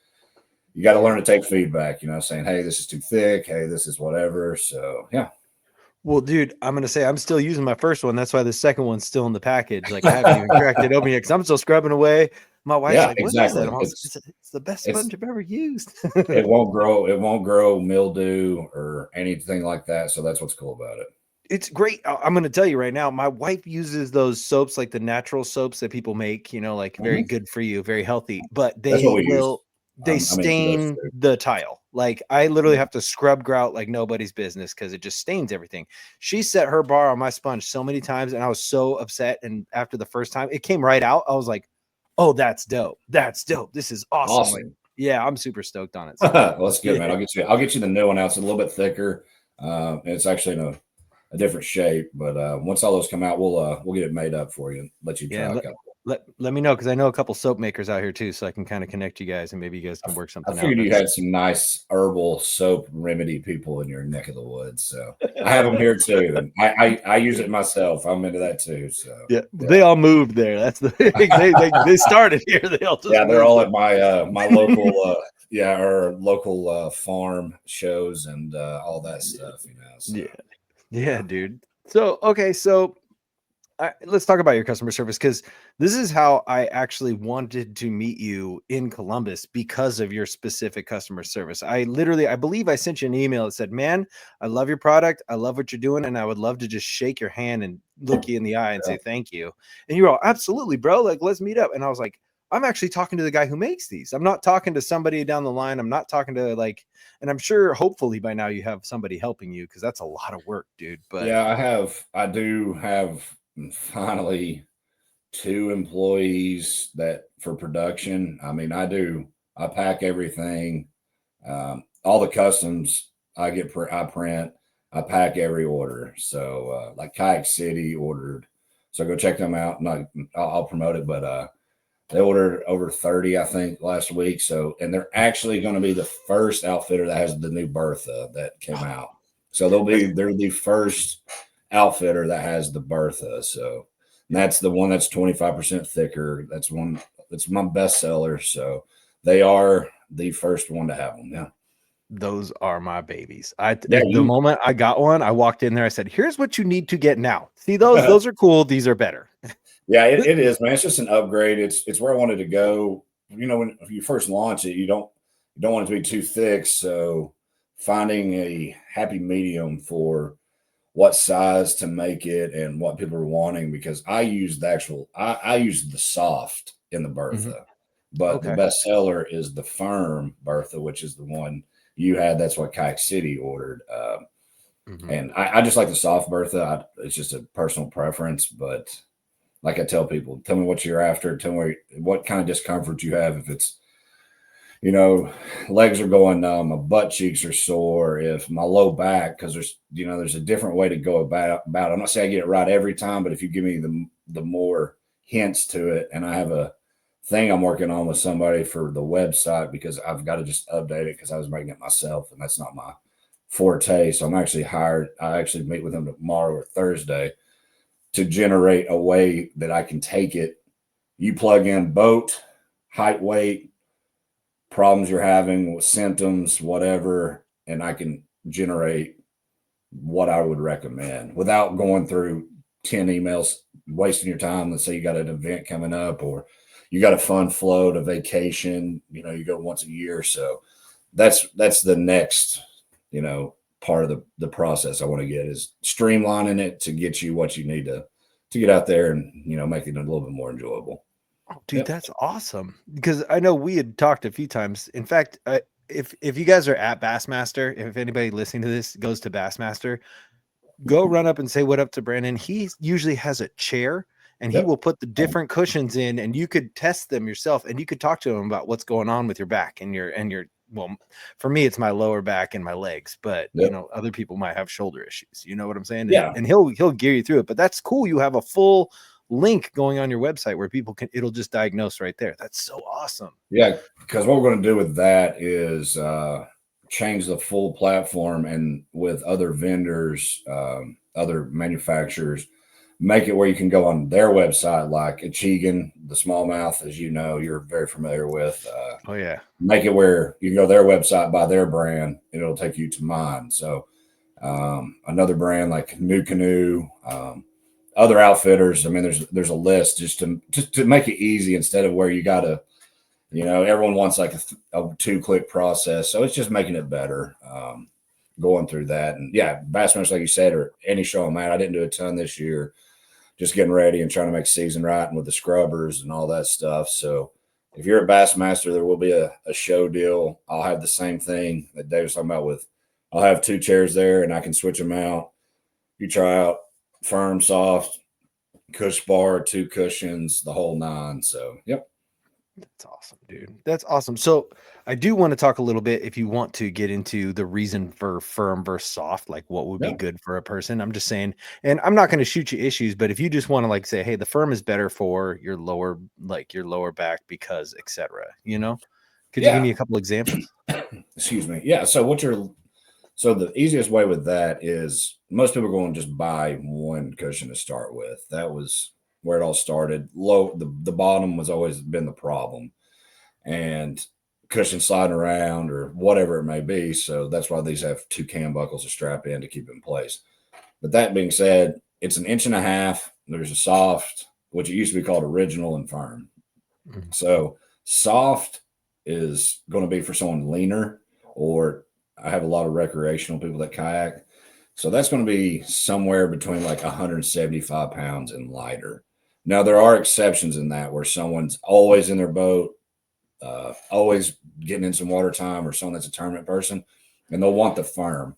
you got to learn to take feedback, saying, hey, this is too thick. Hey, this is whatever. So, yeah. Well, dude, I'm going to say I'm still using my first one. That's why the second one's still in the package. Like I haven't even cracked it open yet because I'm still scrubbing away. My wife's like, what is that? It's the best sponge I've ever used. It won't grow mildew or anything like that. So that's what's cool about it. It's great. I'm going to tell you right now, my wife uses those soaps, like the natural soaps that people make, like very good for you, very healthy, but they stain the tile. Like I literally have to scrub grout like nobody's business because it just stains everything. She set her bar on my sponge so many times and I was so upset. And after the first time it came right out, I was like, oh, that's dope. That's dope. This is awesome. Like, yeah, I'm super stoked on it. So. Well, that's good, man. I'll get you the new one out. It's a little bit thicker. It's actually in a different shape, but once all those come out, we'll get it made up for you and let you try a couple. Let me know because I know a couple soap makers out here too, so I can kind of connect you guys and maybe you guys can work something out. I figured you had some nice herbal soap remedy people in your neck of the woods, so I have them here too. And I use it myself. I'm into that too. So yeah. They all moved there. That's the they started here. They all they're all at my local our local farm shows and all that stuff. So. Yeah, dude. So okay, so. Let's talk about your customer service because this is how I actually wanted to meet you in Columbus because of your specific customer service. I believe I sent you an email that said, man, I love your product. I love what you're doing. And I would love to just shake your hand and look you in the eye and say, thank you. And you're all absolutely, bro. Like, let's meet up. And I was like, I'm actually talking to the guy who makes these. I'm not talking to somebody down the line. I'm not talking to and I'm sure hopefully by now you have somebody helping you because that's a lot of work, dude. But yeah, I do have finally 2 employees that for production. I mean, I pack everything. All the customs I I print, I pack every order. So like Kayak City ordered, so go check them out. Not, I'll promote it, but they ordered over 30, I think, last week. So, and they're actually going to be the first outfitter that has the new Bertha that came out. So they're the first outfitter that has the Bertha. So that's the one that's 25% thicker. That's my best seller. So they are the first one to have them. Yeah. Those are my babies. Yeah. The moment I got one, I walked in there. I said, "Here's what you need to get now. See those? Those are cool. These are better." Yeah, it is, man. It's just an upgrade. It's where I wanted to go. When you first launch it, you don't want it to be too thick. So finding a happy medium for what size to make it and what people are wanting, because I use I use the soft in the Bertha, but the Okay. best seller is the firm Bertha, which is the one you had. That's what Kayak City ordered. And I just like the soft Bertha. It's just a personal preference, but like I tell people, tell me what you're after. Tell me what kind of discomfort you have. If it's, legs are going numb, my butt cheeks are sore, if my low back, because there's a different way to go about. I'm not saying I get it right every time, but if you give me the more hints to it, and I have a thing I'm working on with somebody for the website, because I've got to just update it because I was making it myself, and that's not my forte. So I'm actually hired. I actually meet with them tomorrow or Thursday to generate a way that I can take it. You plug in boat, height, weight, problems you're having with symptoms, whatever, and I can generate what I would recommend without going through 10 emails, wasting your time. Let's say you got an event coming up, or you got a fun float, a vacation, you go once a year. So that's the next, part of the process I want to get, is streamlining it to get you what you need to get out there and, make it a little bit more enjoyable. Oh, dude, Yep. that's awesome. Because I know we had talked a few times. In fact, if you guys are at Bassmaster, if anybody listening to this goes to Bassmaster, go run up and say what up to Brandon. He usually has a chair, and he Yep. will put the different cushions in, and you could test them yourself, and you could talk to him about what's going on with your back and your well, for me it's my lower back and my legs, but Yep. other people might have shoulder issues. You know what I'm saying? Yeah. And he'll gear you through it. But that's cool. You have a full link going on your website where it'll just diagnose right there. That's so awesome. Yeah. Because what we're going to do with that is change the full platform, and with other vendors, other manufacturers, make it where you can go on their website, like Achigan, the smallmouth, as you're very familiar with. Oh yeah. Make it where you can go to their website, buy their brand, and it'll take you to mine. So another brand like New Canoe, other outfitters. I mean, there's a list just to make it easy, instead of where you got to, everyone wants like a 2-click process. So it's just making it better, going through that. And yeah, Bassmasters, like you said, or any show I'm at. I didn't do a ton this year, just getting ready and trying to make season right, and with the scrubbers and all that stuff. So if you're a Bassmaster, there will be a show deal. I'll have the same thing that Dave was talking about with, I'll have 2 chairs there, and I can switch them out. You try out firm, soft, cush bar, 2 cushions, the whole 9. So, yep. That's awesome, dude. That's awesome. So I do want to talk a little bit, if you want to get into the reason for firm versus soft, like what would be Yep. good for a person. I'm just saying, and I'm not going to shoot you issues, but if you just want to like say, hey, the firm is better for your lower back because etc. Could you give Yeah. me a couple examples? Excuse me. Yeah. So the easiest way with that is, most people are going to just buy one cushion to start with. That was where it all started. The bottom was always been the problem, and cushion sliding around or whatever it may be. So that's why these have 2 cam buckles to strap in to keep it in place. But that being said, it's 1.5 inches. There's a soft, which it used to be called original, and firm. So soft is going to be for someone leaner, or I have a lot of recreational people that kayak. So that's going to be somewhere between like 175 pounds and lighter. Now, there are exceptions in that, where someone's always in their boat, always getting in some water time, or someone that's a tournament person, and they'll want the firm.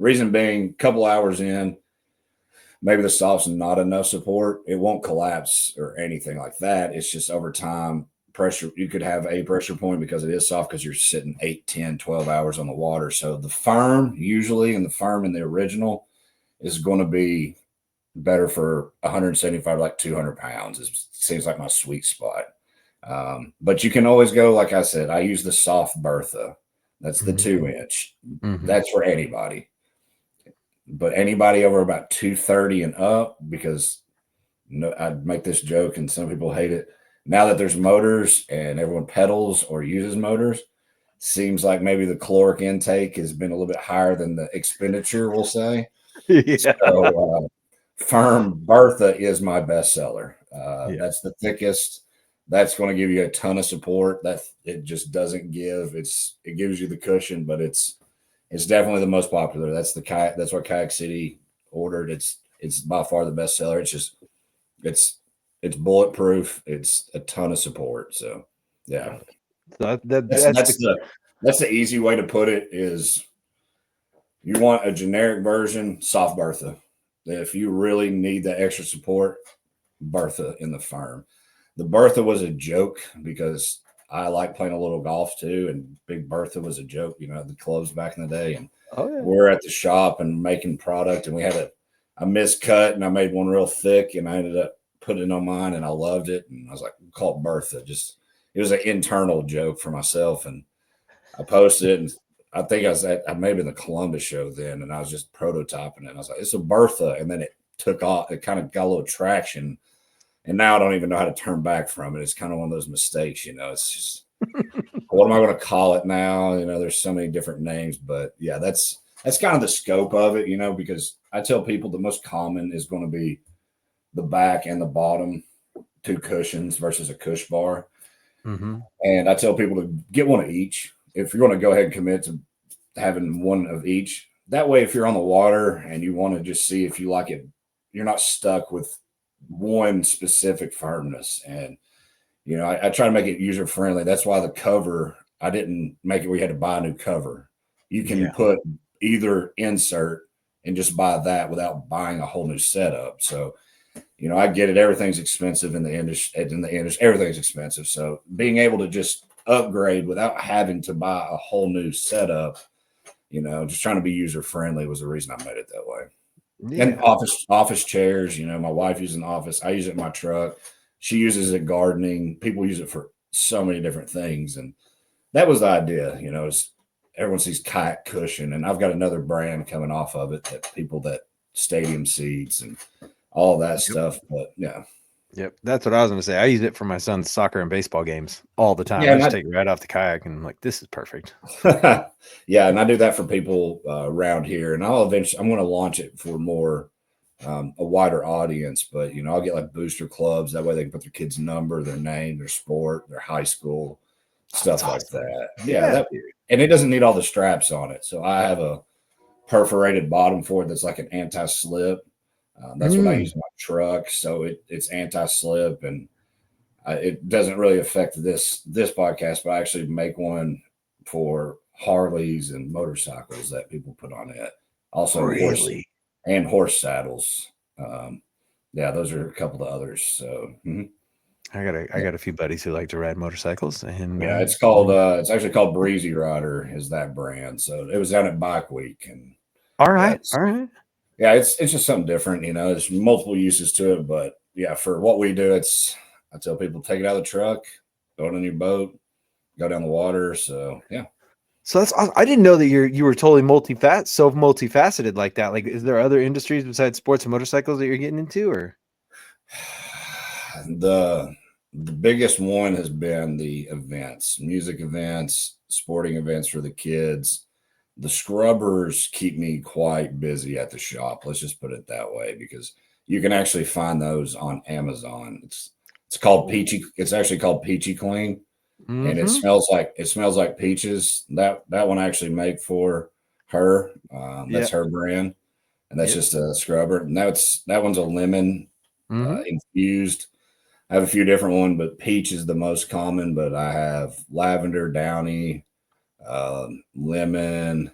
Reason being, a couple hours in, maybe the soft's not enough support. It won't collapse or anything like that. It's just over time, pressure. You could have a pressure point because it is soft because you're sitting 8, 10, 12 hours on the water. So the firm usually and the firm in the original is going to be better for 175, like 200 pounds. It seems like my sweet spot. But you can always go, like I said, I use the soft Bertha. That's the 2-inch. That's for anybody. But anybody over about 230 and up, because I'd make this joke and some people hate it. Now that there's motors and everyone pedals or uses motors, seems like maybe the caloric intake has been a little bit higher than the expenditure, we'll say. Yeah. So firm Bertha is my best seller. That's the thickest. That's going to give you a ton of support. That it just doesn't give. It gives you the cushion, but it's definitely the most popular. That's the kayak. That's what Kayak City ordered. It's by far the best seller. It's bulletproof. It's a ton of support. So yeah, So that's the easy way to put it. Is you want a generic version, soft Bertha. If you really need that extra support, Bertha in the firm. The Bertha was a joke because I like playing a little golf too, and Big Bertha was a joke. You know, the clubs back in the day, and we're at the shop and making product, and we had a miscut, and I made one real thick, and I ended up putting it on mine, and I loved it, and I was like, call it Bertha. Just it was an internal joke for myself, and I posted it, and I think I may have been the Columbus show then, and I was just prototyping it. And I was like, it's a Bertha, and then it took off. It kind of got a little traction. And now I don't even know how to turn back from it. It's kind of one of those mistakes, you know. It's just, what am I going to call it now? You know, there's so many different names, but yeah, that's kind of the scope of it, you know, because I tell people the most common is going to be the back and the bottom 2 cushions versus a cush bar. And I tell people to get one of each. If you're going to go ahead and commit to having one of each, that way, if you're on the water and you want to just see if you like it, you're not stuck with one specific firmness. And you know, I try to make it user friendly. That's why the cover, I didn't make it where you had to buy a new cover. You can put either insert and just buy that without buying a whole new setup. So you know, I get it, everything's expensive in the industry, everything's expensive. So being able to just upgrade without having to buy a whole new setup, you know, just trying to be user friendly was the reason I made it that way. And office chairs, you know, my wife uses an office. I use it in my truck. She uses it gardening. People use it for so many different things. And that was the idea, you know, is everyone sees Kayak Kushion, and I've got another brand coming off of it that people that stadium seats and all that stuff. But yeah. Yep. That's what I was going to say. I use it for my son's soccer and baseball games all the time. Yeah, I just take it right off the kayak and I'm like, this is perfect. Yeah. And I do that for people around here, and I'm going to launch it for more, a wider audience, but you know, I'll get like booster clubs. That way they can put their kid's number, their name, their sport, their high school, stuff like that. Yeah. And it doesn't need all the straps on it. So I have a perforated bottom for it that's like an anti-slip. That's what I use in my truck. So it's anti-slip, and it doesn't really affect this podcast, but I actually make one for Harleys and motorcycles that people put on it. Also, horse saddles. Yeah, those are a couple of others. So I got a few buddies who like to ride motorcycles, and yeah, it's actually called Breezy Rider is that brand. So it was down at Bike Week, and all right. Yeah, it's just something different, you know. There's multiple uses to it, but yeah, for what we do, I tell people take it out of the truck, throw it in your boat, go down the water. So yeah. So I didn't know that you were totally multifaceted like that. Like, is there other industries besides sports and motorcycles that you're getting into, or? The biggest one has been the events, music events, sporting events for the kids. The scrubbers keep me quite busy at the shop. Let's just put it that way, because you can actually find those on Amazon. It's called Peachy. It's actually called Peachy Clean, and it smells like peaches. That one I actually make for her. That's her brand, and that's just a scrubber. And that one's a lemon infused. I have a few different ones, but peach is the most common. But I have lavender, downy, lemon,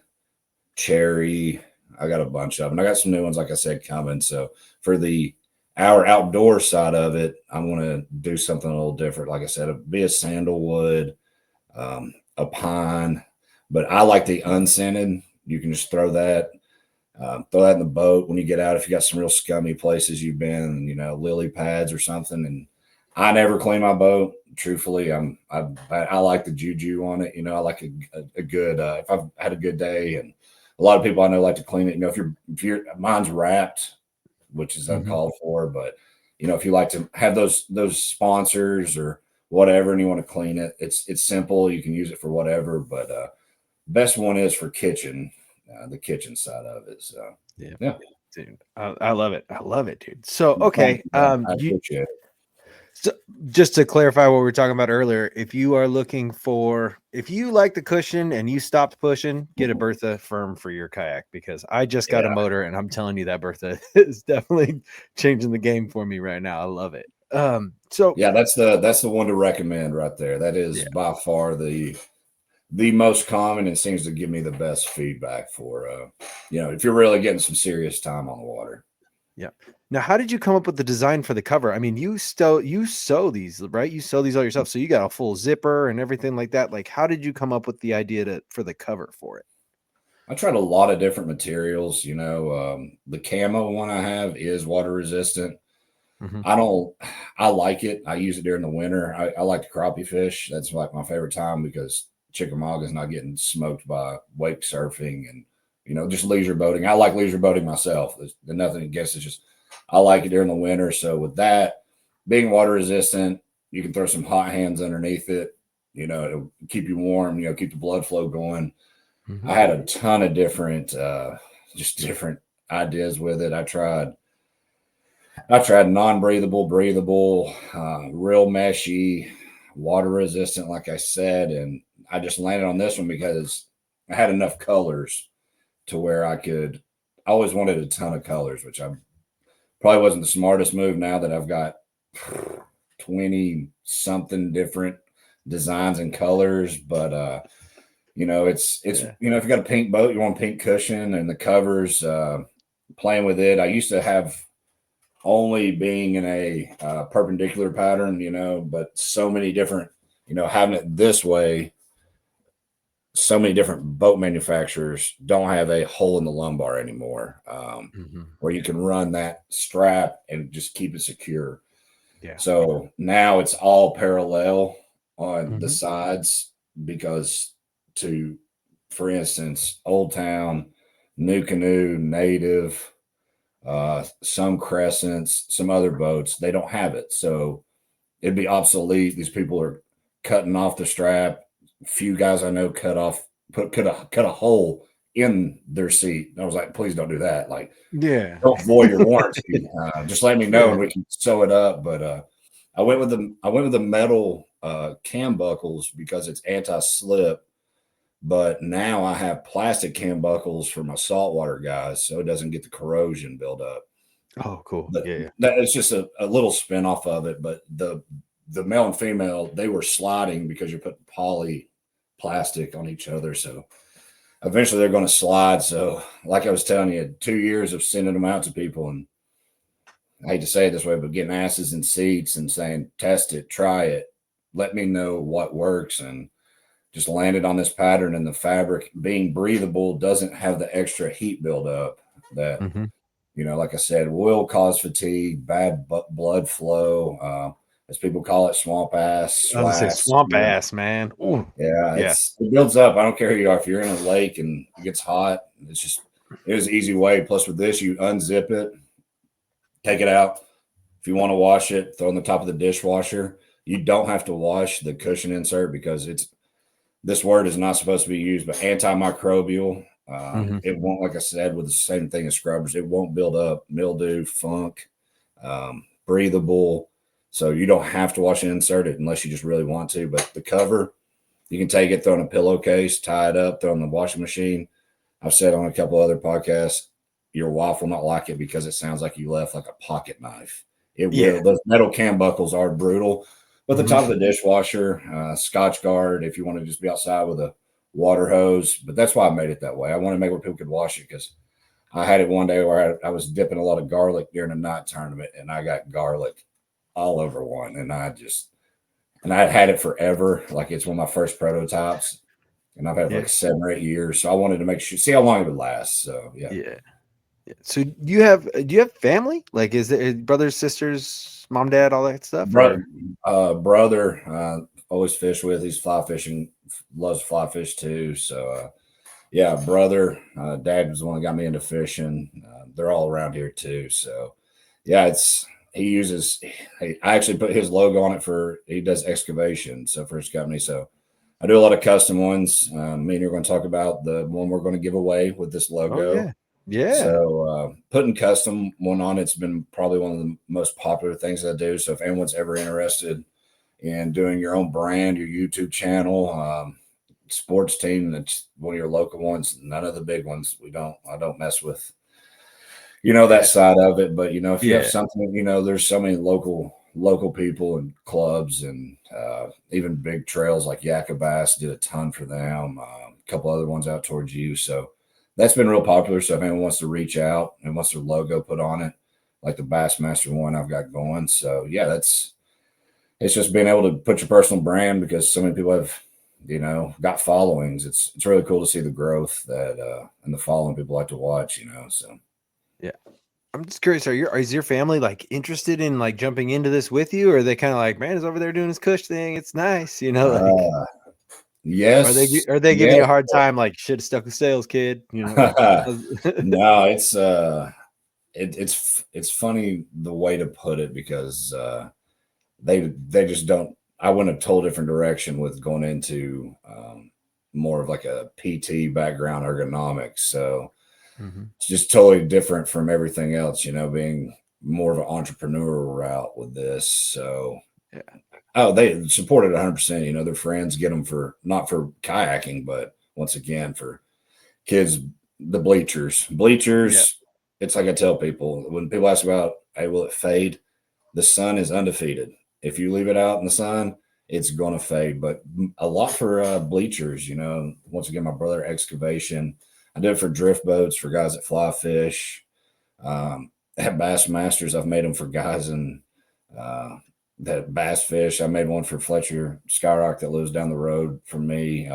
cherry. I got a bunch of them. I got some new ones, like I said, coming. So for the our outdoor side of it, I want to do something a little different. Like I said, it'd be a sandalwood, a pine, but I like the unscented. You can just throw that in the boat when you get out. If you got some real scummy places you've been, lily pads or something. And I never clean my boat. Truthfully, I like the juju on it. I like a good, if I've had a good day, and a lot of people I know like to clean it. If you're mine's wrapped, which is uncalled for, but if you like to have those sponsors or whatever, and you want to clean it, it's simple. You can use it for whatever, but best one is for the kitchen side of it. So yeah, dude, I love it. I love it, dude. So okay, I appreciate it. So just to clarify what we were talking about earlier, if you like the cushion and you stopped pushing, get a Bertha firm for your kayak, because I just got a motor and I'm telling you that Bertha is definitely changing the game for me right now. I love it. So yeah, that's the one to recommend right there. That is by far the most common, and seems to give me the best feedback for if you're really getting some serious time on the water. Yeah. Now, how did you come up with the design for the cover? I mean, you sew these, right? You sew these all yourself. So you got a full zipper and everything like that. Like, how did you come up with the idea for the cover for it? I tried a lot of different materials. The camo one I have is water resistant. I like it. I use it during the winter. I like to crappie fish. That's like my favorite time, because Chickamauga is not getting smoked by wake surfing and, just leisure boating. I like leisure boating myself. There's nothing against it. Just, I like it during the winter. So with that being water resistant, you can throw some hot hands underneath it. It'll keep you warm, keep the blood flow going. I had a ton of different ideas with it. I tried non-breathable, breathable, real meshy, water resistant, like I said. And I just landed on this one because I had enough colors to where I always wanted a ton of colors, which I probably wasn't the smartest move now that I've got 20 something different designs and colors. But, it's if you got a pink boat, you want a pink cushion and the covers, playing with it. I used to have only being in a perpendicular pattern, but so many different, having it this way, so many different boat manufacturers don't have a hole in the lumbar anymore, where you can run that strap and just keep it secure. Yeah. So now it's all parallel on the sides, because for instance, Old Town, New Canoe, Native, some Crescents, some other boats, they don't have it. So it'd be obsolete. These people are cutting off the strap. Few guys I know cut a hole in their seat. I was like, please don't do that. Like, don't void your warranty. Just let me know and we can sew it up. But I went with the metal cam buckles because it's anti-slip. But now I have plastic cam buckles for my saltwater guys, so it doesn't get the corrosion build up. Oh, cool. But Yeah. that is just a little spin off of it. But the male and female, they were sliding because you're putting poly plastic on each other. So eventually they're going to slide. So like I was telling you, 2 years of sending them out to people, and I hate to say it this way, but getting asses in seats and saying, test it, try it, let me know what works. And just landed on this pattern, and the fabric being breathable doesn't have the extra heat buildup that, like I said, will cause fatigue, bad blood flow, as people call it, swamp ass. I was gonna say swamp ass, man. Ooh. Yeah, it builds up. I don't care who you are. If you're in a lake and it gets hot, it was an easy way. Plus with this, you unzip it, take it out. If you want to wash it, throw it on the top of the dishwasher. You don't have to wash the cushion insert, because this word is not supposed to be used, but antimicrobial. It won't, like I said, with the same thing as scrubbers, it won't build up mildew, funk, breathable. So you don't have to wash and insert it unless you just really want to. But the cover, you can take it, throw in a pillowcase, tie it up, throw it in the washing machine. I've said on a couple other podcasts, your wife will not like it because it sounds like you left like a pocket knife. It will. Those metal cam buckles are brutal. But the top of the dishwasher, Scotch guard, if you want to just be outside with a water hose. But that's why I made it that way. I want to make where people could wash it, because I had it one day where I was dipping a lot of garlic during a night tournament, and I got garlic all over one, and I'd had it forever. Like it's one of my first prototypes, and I've had it for Yeah. like 7 or 8 years. So I wanted to make sure, see how long it would last. So yeah. Yeah. Yeah. So do you have family? Like, is there brothers, sisters, mom, dad, all that stuff? Brother, Or brother, always fish with. He's fly fishing, loves to fly fish too. So yeah, brother, dad was the one that got me into fishing. They're all around here too. So yeah, he uses. I actually put his logo on it for. He does excavation, so for his company. So I do a lot of custom ones. Me and you're going to talk about the one we're going to give away with this oh logo. yeah, yeah. So putting custom one on it's been probably one of the most popular things I do. So if anyone's ever interested in doing your own brand, your YouTube channel, sports team that's one of your local ones, none of the big ones. I don't mess with that Yeah. side of it. But if you have Yeah. something, there's so many local people and clubs and even big trails like Yakabas did a ton for them. A couple other ones out towards you. So that's been real popular. So if anyone wants to reach out and wants their logo put on it, like the Bassmaster one I've got going. So yeah, it's just being able to put your personal brand because so many people have, got followings. It's really cool to see the growth that and the following people like to watch, so. Yeah. I'm just curious, is your family like interested in like jumping into this with you? Or are they kind of like, man, he's over there doing his Kush thing. It's nice, like Uh, yes, are they giving yes. you a hard time? Like, should have stuck with sales, kid. Like No, it's funny the way to put it because they just don't. I went a total different direction with going into more of like a PT background, ergonomics. So Mhm. it's just totally different from everything else, being more of an entrepreneurial route with this. So Yeah. oh, they support it 100%. Their friends get them for not for kayaking, but once again for kids, the bleachers. Yeah. Bleachers, it's like I tell people when people ask about, hey, will it fade? The sun is undefeated. If you leave it out in the sun, it's going to fade. But a lot for bleachers, once again, my brother excavation. I did it for drift boats for guys that fly fish. At Bass Masters, I've made them for guys and uh, that bass fish. I made one for Fletcher Skyrock that lives down the road from me.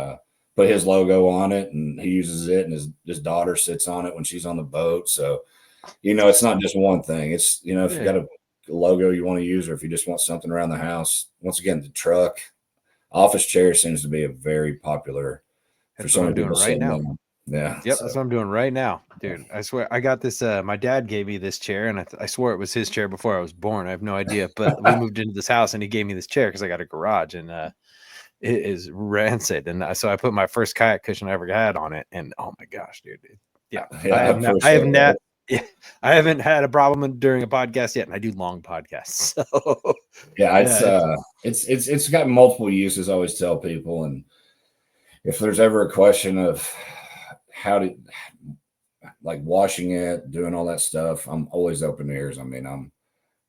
Put his logo on it, and he uses it, and his daughter sits on it when she's on the boat. So, it's not just one thing. It's if you Yeah. got a logo you want to use, or if you just want something around the house. Once again, the truck, office chair seems to be a very popular for That's so what many I'm doing people right sitting now. down. Yeah. Yep, that's So what I'm doing right now, dude. I swear, I got this. My dad gave me this chair, and I swore it was his chair before I was born. I have no idea, but we moved into this house, and he gave me this chair because I got a garage, and it is rancid. And so I put my first kayak cushion I ever had on it, and oh my gosh, dude, yeah, yeah, I I have not, I have appreciate not, that. yeah, I haven't had a problem during a podcast yet, and I do long podcasts, so Yeah, yeah, it's got multiple uses. I always tell people, and if there's ever a question of how to like washing it, doing all that stuff, I'm always open ears. I mean,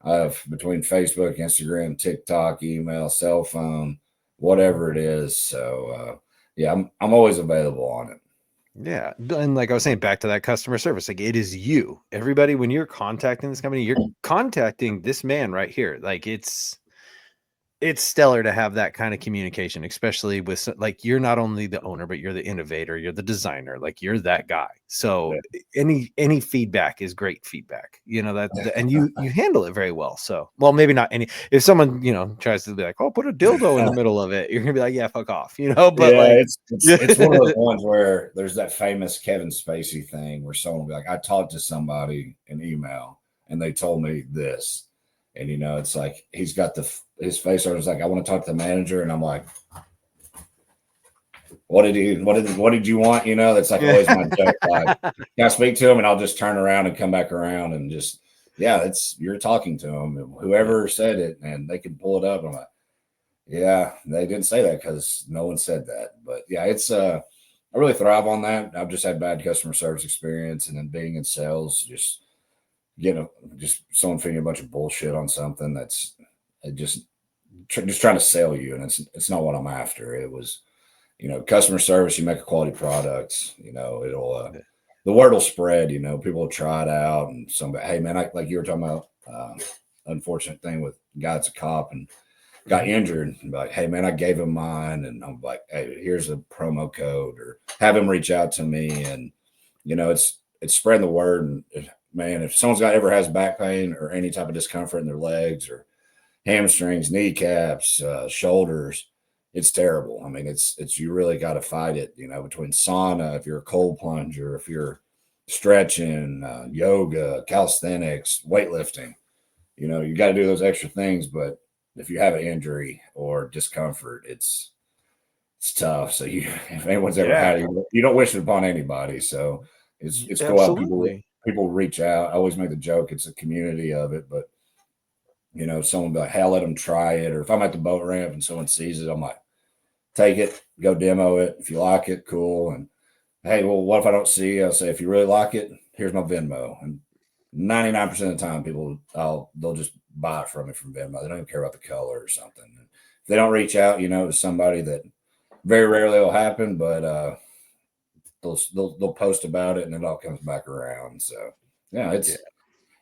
I have between Facebook, Instagram, TikTok, email, cell phone, whatever it is. So yeah, I'm always available on it. yeah. And like I was saying, back to that customer service, like it is you. Everybody, when you're contacting this company, you're contacting this man right here. Like it's stellar to have that kind of communication, especially with like you're not only the owner, but you're the innovator, you're the designer, like you're that guy. So Yeah. any feedback is great feedback, and you handle it very well. So well, maybe not any. If someone tries to be like, oh, put a dildo in the middle of it, you're gonna be like, yeah, fuck off, But Yeah, like, yeah, it's one of those ones where there's that famous Kevin Spacey thing where someone will be like, I talked to somebody in email and they told me this. And it's like he's got his face on. It's like I want to talk to the manager, and I'm like, what did you want? That's like always my joke. Like, can I speak to him? And I'll just turn around and come back around and just you're talking to him. yeah, Whoever said it, and they can pull it up. I'm like, yeah, they didn't say that because no one said that. But yeah, it's I really thrive on that. I've just had bad customer service experience, and then being in sales, just someone feeding you a bunch of bullshit on something that's just trying to sell you, and it's not what I'm after. It was, customer service. You make a quality product, it'll yeah. the word will spread. You know, people will try it out, and somebody, hey man, like you were talking about, unfortunate thing with a guy that's a cop and got injured. And like, hey man, I gave him mine, and I'm like, hey, here's a promo code, or have him reach out to me, and you know, it's spreading the word. And man, if someone's got ever has back pain or any type of discomfort in their legs or hamstrings, kneecaps, shoulders, it's terrible. I mean, it's you really got to fight it. You know, between sauna, if you're a cold plunger, if you're stretching, yoga, calisthenics, weightlifting, you know, you got to do those extra things. But if you have an injury or discomfort, it's tough. So you, if anyone's ever Yeah, had it, you don't wish it upon anybody. So it's go out. absolutely. People reach out. I always make the joke it's a community of it, but you know, someone be like, hey, I'll let them try it. Or if I'm at the boat ramp and someone sees it, I'm like, take it, go demo it. If you like it, cool. And hey, well, what if I don't see you? I'll say, if you really like it, here's my Venmo. And 99% of the time, they'll just buy it from me from Venmo. They don't even care about the color or something. And if they don't reach out, you know, to somebody that very rarely will happen, but they'll post about it and it all comes back around. So yeah, Yeah.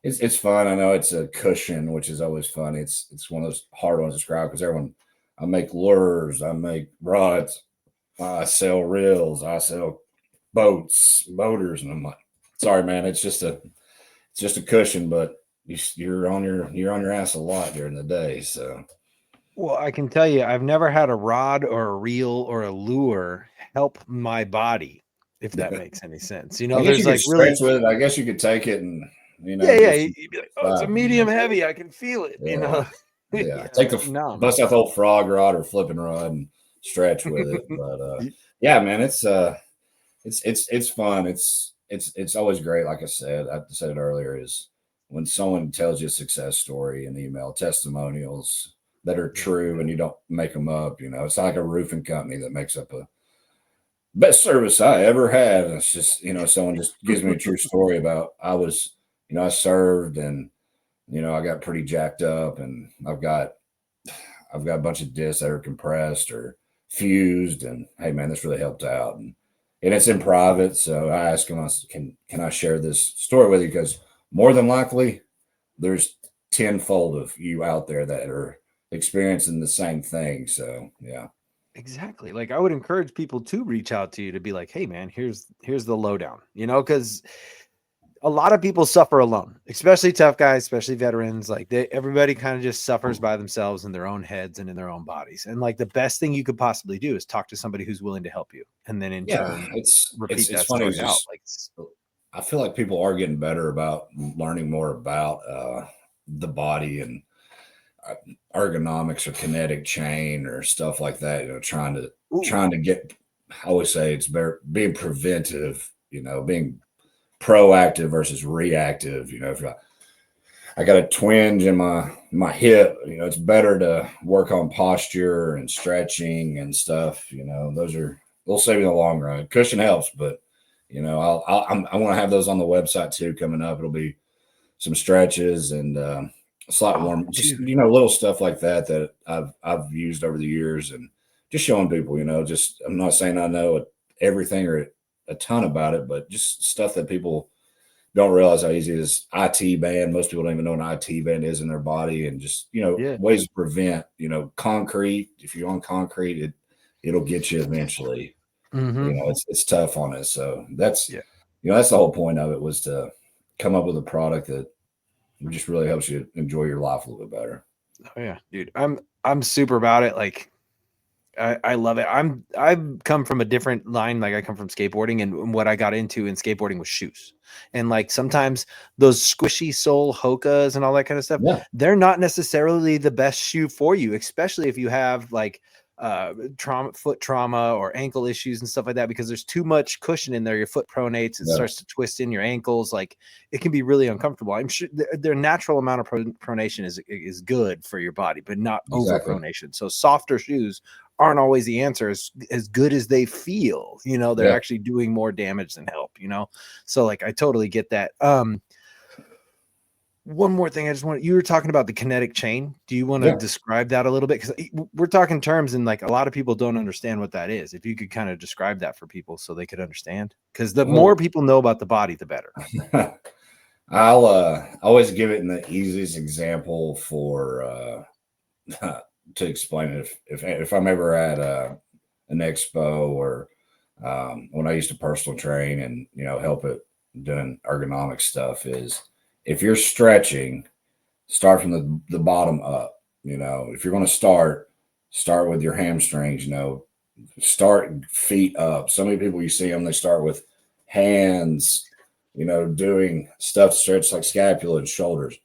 it's fun. I know it's a cushion, which is always fun. It's one of those hard ones to describe because everyone. I make lures, I make rods, I sell reels, I sell boats, motors, and I'm like, sorry, man, it's just a cushion, but you're on your ass a lot during the day. So Well, I can tell you, I've never had a rod or a reel or a lure help my body, if that makes any sense. I guess you There's could like stretch really, with it. I guess you could take it and yeah, do yeah. some You'd be like, oh, it's a stuff. medium heavy. I can feel it, Yeah, yeah. Yeah, Take but the no, bust man. out the old frog rod or flipping rod and stretch with it. But yeah, man, it's fun. It's always great. Like I said it earlier, is when someone tells you a success story in email, testimonials that are Yeah. true, and you don't make them up. You know, it's like a roofing company that makes up a best service I ever had. And it's just, someone just gives me a true story about I served, and I got pretty jacked up, and I've got a bunch of discs that are compressed or fused, and hey man, this really helped out. And it's in private, so I asked him, I said, can I share this story with you? Because more than likely, there's tenfold of you out there that are experiencing the same thing. So yeah, Exactly. Like I would encourage people to reach out to you to be like, hey man, here's the lowdown, because a lot of people suffer alone, especially tough guys, especially veterans. Like everybody kind of just suffers by themselves in their own heads and in their own bodies. And like the best thing you could possibly do is talk to somebody who's willing to help you, and then in yeah, turn it's repeat it's that funny. story It's out. just Like, I feel like people are getting better about learning more about the body and uh, ergonomics or kinetic chain or stuff like that. Trying to ooh, trying to get. I always say it's better being preventive. Being proactive versus reactive. If I got a twinge in my hip, it's better to work on posture and stretching and stuff. They'll save you in the long run. Cushion helps, but I want to have those on the website too coming up. It'll be some stretches and a slight oh, warm, just dude. little stuff like that I've used over the years, and just showing people. Just I'm not saying I know everything or a ton about it, but just stuff that people don't realize how easy it is. IT band. Most people don't even know what an IT band is in their body, and just Yeah. ways to prevent. Concrete. If you're on concrete, it'll get you eventually. Mm-hmm. It's tough on us. So that's Yeah. that's the whole point of it, was to come up with a product that just really helps you enjoy your life a little bit better. Oh yeah, dude. I'm super about it. Like I love it. I've come from a different line. Like I come from skateboarding, and what I got into in skateboarding was shoes. And like sometimes those squishy sole Hokas and all that kind of stuff, Yeah, they're not necessarily the best shoe for you, especially if you have like foot trauma or ankle issues and stuff like that, because there's too much cushion in there. Your foot pronates, it yeah, starts to twist in your ankles. Like it can be really uncomfortable. I'm sure their natural amount of pronation is good for your body, but not over exactly. pronation. So softer shoes aren't always the answer. As good as they feel, they're Yeah, actually doing more damage than help. So like I totally get that. One more thing, you were talking about the kinetic chain. Do you want to Yeah. describe that a little bit? Because we're talking terms and like a lot of people don't understand what that is. If you could kind of describe that for people so they could understand, because the more people know about the body, the better. I'll always give it in the easiest example for to explain it. If I'm ever at an expo or when I used to personal train and help it doing ergonomic stuff, is if you're stretching, start from the bottom up. If you're going to start with your hamstrings. Start feet up. So many people you see them, they start with hands, doing stuff to stretch like scapula and shoulders.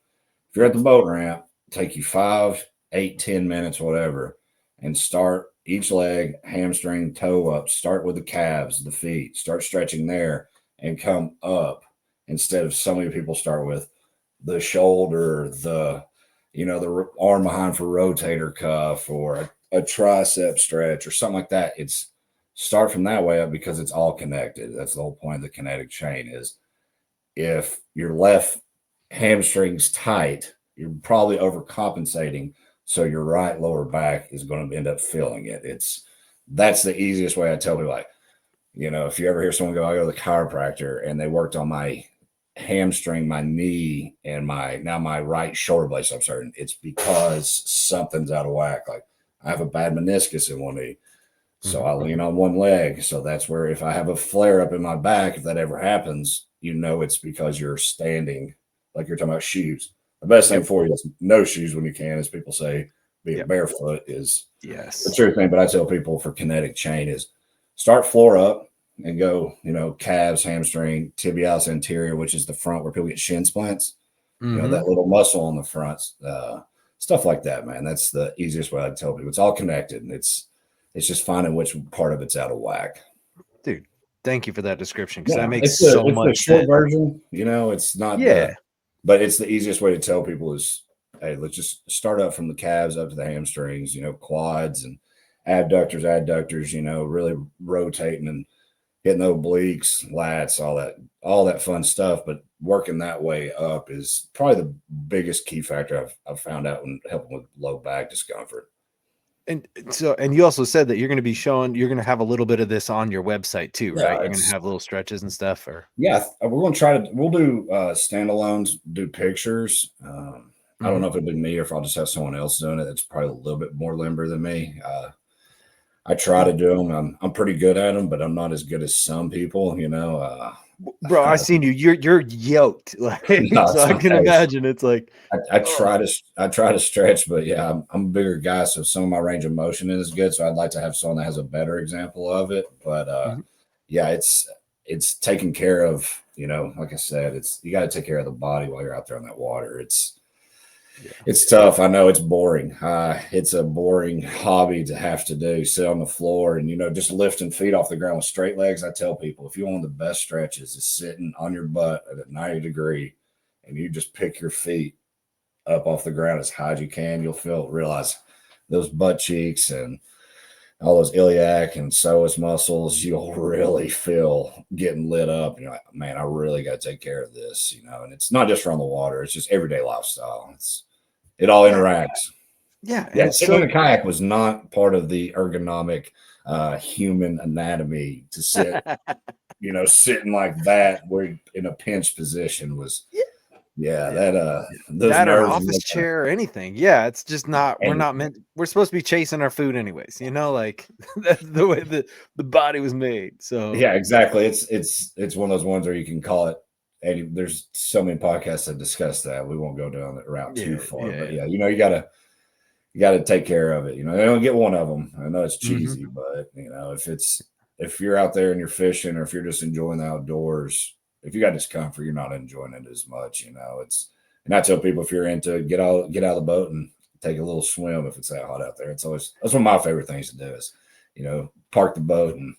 If you're at the boat ramp, take you 5, 8, 10 minutes, whatever, and start each leg, hamstring, toe up. Start with the calves, the feet. Start stretching there and come up instead of so many people start with the shoulder, the arm behind for rotator cuff or a tricep stretch or something like that. It's start from that way up because it's all connected. That's the whole point of the kinetic chain is if your left hamstring's tight, you're probably overcompensating. So your right lower back is going to end up feeling it. That's the easiest way I tell people, like, if you ever hear someone go, I go to the chiropractor and they worked on my hamstring, my knee, and my right shoulder blade, so I'm certain it's because something's out of whack. Like I have a bad meniscus in one knee, so I lean on one leg. So that's where if I have a flare up in my back, if that ever happens, it's because you're standing, like you're talking about shoes. The best thing for you is no shoes when you can, as people say, being barefoot is the true thing. But I tell people for kinetic chain is start floor up and go, calves, hamstring, tibialis anterior, which is the front where people get shin splints, that little muscle on the front, stuff like that, man. That's the easiest way I tell people. It's all connected, and it's just finding which part of it's out of whack. Dude, thank you for that description, because that It's makes so the much short sense. version, it's not but it's the easiest way to tell people is, hey, let's just start up from the calves up to the hamstrings, quads and adductors, really rotating and hitting the obliques, lats, all that fun stuff. But working that way up is probably the biggest key factor I've found out when helping with low back discomfort. And you also said that you're going to have a little bit of this on your website too, right? You're going to have little stretches and stuff, or we're going to we'll do standalones, do pictures. I don't know if it'll be me or if I'll just have someone else doing it. It's probably a little bit more limber than me. I try to do them. I'm pretty good at them, but I'm not as good as some people, bro. I seen you. You're yoked, like, so I can imagine it's like I try to stretch, but yeah, I'm a bigger guy, so some of my range of motion is good. So I'd like to have someone that has a better example of it. But yeah, it's taking care of, like I said, you got to take care of the body while you're out there on that water. It's tough. I know it's boring. It's a boring hobby to have to do. Sit on the floor and, just lifting feet off the ground with straight legs. I tell people, if you want the best stretches is sitting on your butt at a 90 degree and you just pick your feet up off the ground as high as you can, you'll realize those butt cheeks and all those iliac and psoas muscles, you'll really feel getting lit up. You're like, man, I really got to take care of this, and it's not just around the water. It's just everyday lifestyle. It all interacts. Yeah. Sitting in a kayak was not part of the ergonomic human anatomy to sit, sitting like that where in a pinch position was, those that or an nerves office chair or anything. Yeah, it's just not. We're supposed to be chasing our food anyways. Like that's the way the body was made. So yeah, exactly. It's one of those ones where you can call it. And there's so many podcasts that discuss that. We won't go down that route too far, but you gotta take care of it. I don't get one of them. I know it's cheesy, but if you're out there and you're fishing, or if you're just enjoying the outdoors, if you got discomfort, you're not enjoying it as much. And I tell people, if you're into get out of the boat and take a little swim if it's that hot out there. That's one of my favorite things to do is, park the boat and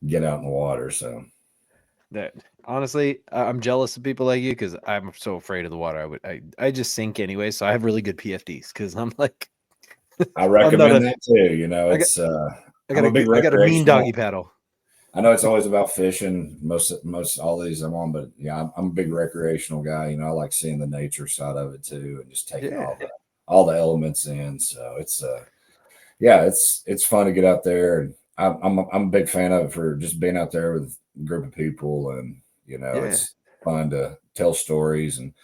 get out in the water. So that honestly, I'm jealous of people like you because I'm so afraid of the water. I just sink anyway. So I have really good PFDs because I'm like, I recommend that too. I got a mean doggy paddle. I know it's always about fishing. Most all these I'm on, but yeah, I'm a big recreational guy. You know, I like seeing the nature side of it too, and just taking Yeah. all the elements in. So it's yeah, it's fun to get out there, and I'm a big fan of it for just being out there with a group of people, and you know, Yeah. it's fun to tell stories. And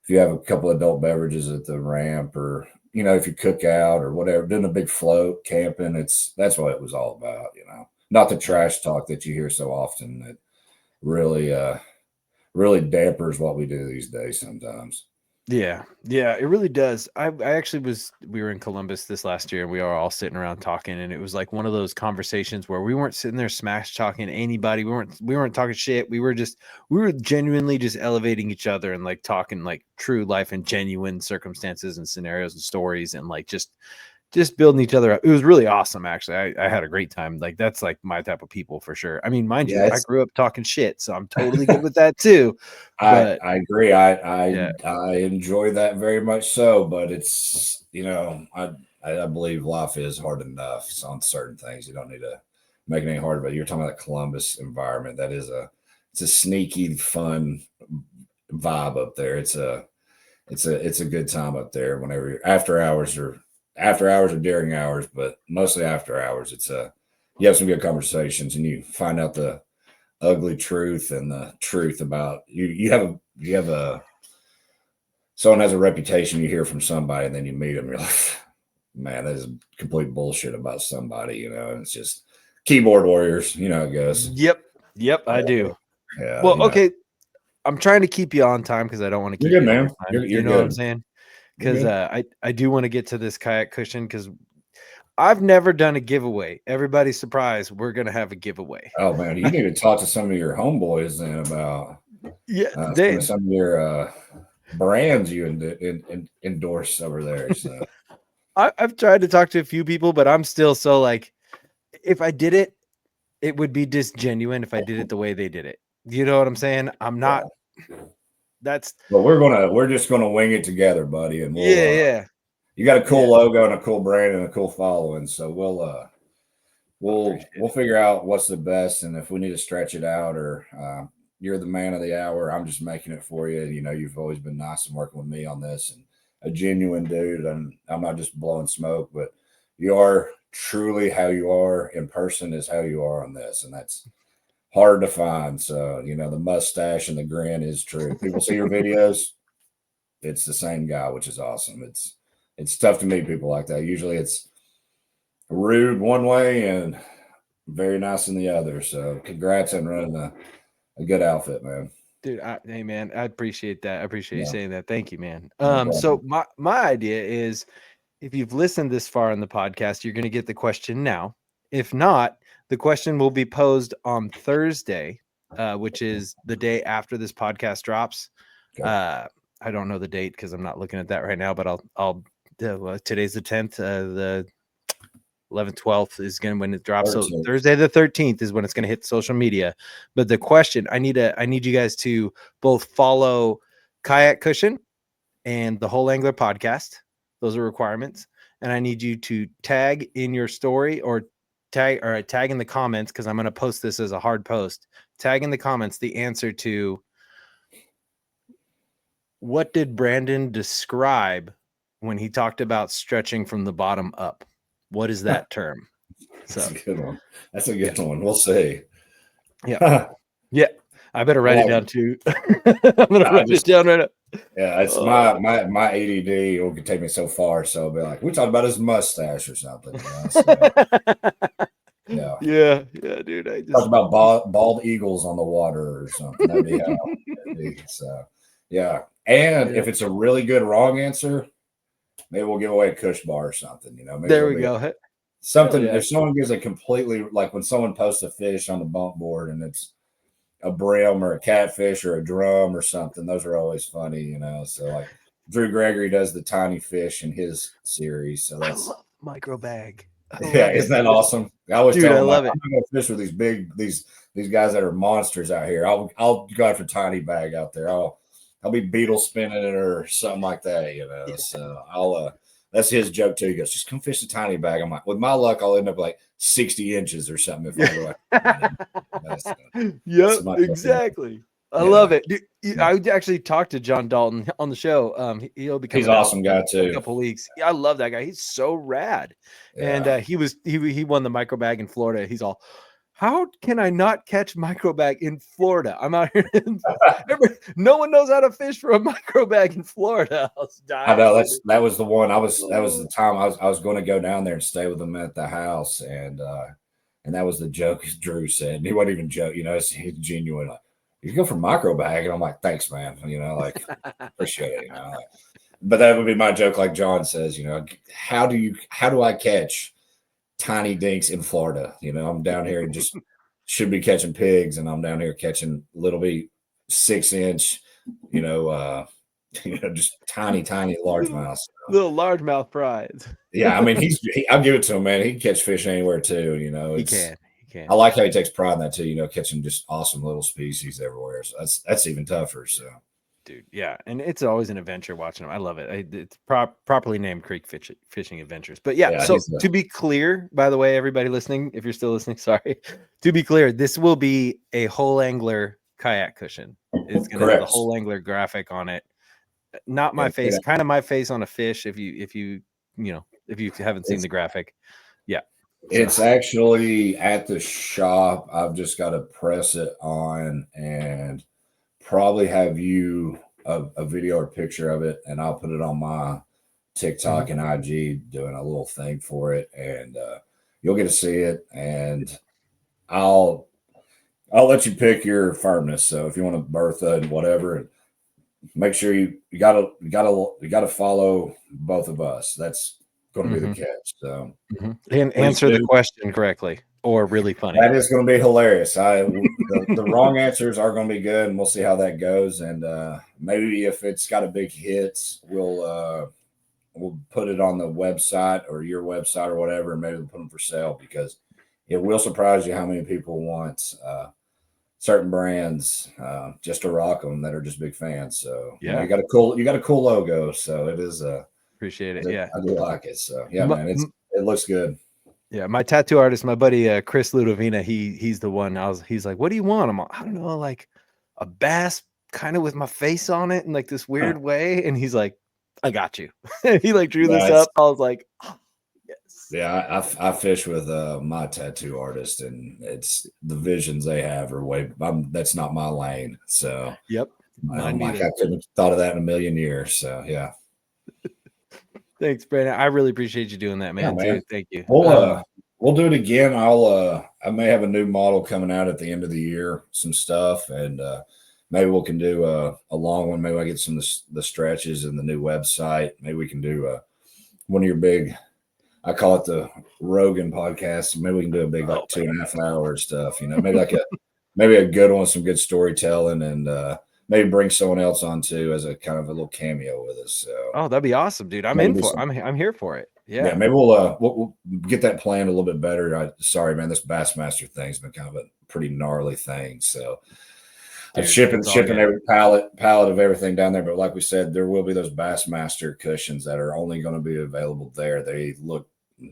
if you have a couple adult beverages at the ramp, or you know, if you cook out or whatever, doing a big float, camping, that's what it was all about. You know, not the trash talk that you hear so often that really really dampers what we do these days sometimes. Yeah, yeah, it really does. I actually we were in Columbus this last year and we were all sitting around talking, and it was like one of those conversations where we weren't sitting there smash talking anybody. We weren't talking shit. We were genuinely just elevating each other and like talking like true life and genuine circumstances and scenarios and stories, and like just building each other up. It was really awesome, actually. I had a great time. Like that's like my type of people for sure. I mean, mind you, Yeah, I it's grew up talking shit, so I'm totally good with that too. I But I agree. yeah, I enjoy that very much so, but it's you know I believe life is hard enough on certain things. You don't need to make it any harder. But you're talking about the Columbus environment. That is it's a sneaky fun vibe up there. It's a good time up there. Whenever after hours or during hours, but mostly after hours. You have some good conversations and you find out the ugly truth and the truth about you. You have a someone has a reputation. You hear from somebody, and then you meet them. You're like, man, that is complete bullshit about somebody. You know, and it's just keyboard warriors. You know, I guess. yep, yep, I do. Yeah, Well, you know, okay, I'm trying to keep you on time because I don't want to you're keep good, you the man. whole time. You're You know what I'm good. saying? You're Because good. I do want to get to this kayak cushion because I've never done a giveaway. Everybody's surprised we're gonna have a giveaway. Oh man, you need to talk to some of your homeboys then about Yeah, some of your brands you endorse over there. So I've tried to talk to a few people, but I'm still so like, if I did it, it would be disgenuine if I did it the way they did it. You know what I'm saying? I'm not. yeah, That's but we're just gonna wing it together, buddy, and yeah, yeah, you got a cool yeah. logo and a cool brand and a cool following, so I appreciate we'll it. figure out what's the best, and if we need to stretch it out or you're the man of the hour, I'm just making it for you. You know, you've always been nice and working with me on this, and a genuine dude. And I'm not just blowing smoke, but you are truly how you are in person is how you are on this, and that's hard to find. So you know, the mustache and the grin is true. People see your videos, it's the same guy, which is awesome. It's tough to meet people like that. Usually, it's rude one way and very nice in the other. So congrats on running a good outfit, man. Dude, hey man, I appreciate that. I appreciate you Yeah, saying that. Thank you, man. no So problem. my idea is, if you've listened this far in the podcast, you're going to get the question now. If not, the question will be posed on Thursday, which is the day after this podcast drops. Okay. Uh, I don't know the date because I'm not looking at that right now, but I'll. Today's the 10th. The 11th, 12th is going to when it drops. So 13. Thursday the 13th is when it's going to hit social media. But the question, I need you guys to both follow Kayak Cushion and the Whole Angler podcast. Those are requirements. And I need you to tag in your story or tag in the comments, because I'm going to post this as a hard post. Tag in the comments the answer to, what did Brandon describe when he talked about stretching from the bottom up? What is that term? That's So a good one. That's a yeah, good one. We'll see. yeah, I yeah. I better write it like down it. too. I'm gonna I write it just down right now. yeah, it's Oh. my ADD will take me so far. So I'll be like, we talked about his mustache or something, you know. So yeah. Yeah, yeah, dude. Talk about bald eagles on the water or something. That'd be how it'd be. So yeah. And Yeah. if it's a really good wrong answer, maybe we'll give away a Kush bar or something. You know, maybe There it'll we be go. Hell something. yeah. If someone gives a completely like when someone posts a fish on the bump board and it's a brim or a catfish or a drum or something, those are always funny. You know, so like Drew Gregory does the tiny fish in his series, so I that's love micro bag. I yeah, love isn't it, that dude. awesome? I always Dude, tell I them like love it. I'm not gonna fish with these big these guys that are monsters out here. I'll go after tiny bag out there. I'll be beetle spinning it or something like that, you know. Yeah. So that's his joke too. He goes, just come fish the tiny bag. I'm like, with my luck, I'll end up like 60 inches or something if I go like Yep, exactly. I love it. Dude, I actually talked to John Dalton on the show. He'll be coming. He's an awesome guy too. In a couple weeks. Yeah, I love that guy. He's so rad. And he won the micro bag in Florida. He's all, how can I not catch micro bag in Florida? I'm out here. No one knows how to fish for a micro bag in Florida. I know that was the one. That was the time I was going to go down there and stay with him at the house, and that was the joke Drew said. And he wasn't even joke, he's genuine. Like, you go for micro bag, and I'm like, thanks, man. Like appreciate it. But that would be my joke, like John says. How do I catch tiny dinks in Florida? I'm down here and just should be catching pigs, and I'm down here catching little bitty 6-inch, just tiny largemouth. Little largemouth prize. Yeah, I mean, I'll give it to him, man. He can catch fish anywhere too. He can. I like how he takes pride in that too. Catching just awesome little species everywhere. So that's even tougher. So, dude, yeah, and it's always an adventure watching him. I love it. It's properly named Creek Fishing Adventures. But yeah, so to be clear, by the way, everybody listening, if you're still listening, sorry. To be clear, this will be a whole angler kayak cushion. It's going to have the whole angler graphic on it. Not my face, kind of my face on a fish. If you haven't seen the graphic, yeah. It's actually at the shop. I've just got to press it on and probably have you a video or picture of it, and I'll put it on my TikTok and IG doing a little thing for it, and you'll get to see it. And I'll let you pick your firmness. So if you want to Bertha and whatever, make sure you gotta follow both of us. That's going to be the catch. So and answer the question correctly or really funny. That is going to be hilarious. The wrong answers are going to be good, and we'll see how that goes. And maybe if it's got a big hit, we'll put it on the website or your website or whatever, and maybe we'll put them for sale, because it will surprise you how many people want certain brands just to rock them that are just big fans. So you got a cool logo. So it is appreciate it. Yeah, I do like it. So yeah, man, it looks good. Yeah, my tattoo artist, my buddy Chris Ludovina, he's the one. He's like, what do you want? I'm like, I don't know, like a bass kind of with my face on it in like this weird way. And he's like, I got you. He like drew this up. I was like, oh, yes. Yeah, I fish with my tattoo artist, and it's the visions they have are that's not my lane. So yep, I couldn't have thought of that in a million years. So yeah. Thanks, Brandon. I really appreciate you doing that, man. Yeah, man. Thank you. We'll do it again. I may have a new model coming out at the end of the year, some stuff, and maybe we can do a long one. Maybe I get some of the stretches and the new website. Maybe we can do one of your big, I call it the Rogan podcast. Maybe we can do a big 2.5 hour stuff. Maybe maybe a good one, some good storytelling, and maybe bring someone else on too as a kind of a little cameo with us. So, that'd be awesome, dude. I'm here for it. Yeah. Maybe we'll get that planned a little bit better. Sorry, man, this Bassmaster thing's been kind of a pretty gnarly thing. So I'm shipping every pallet of everything down there. But like we said, there will be those Bassmaster cushions that are only going to be available there.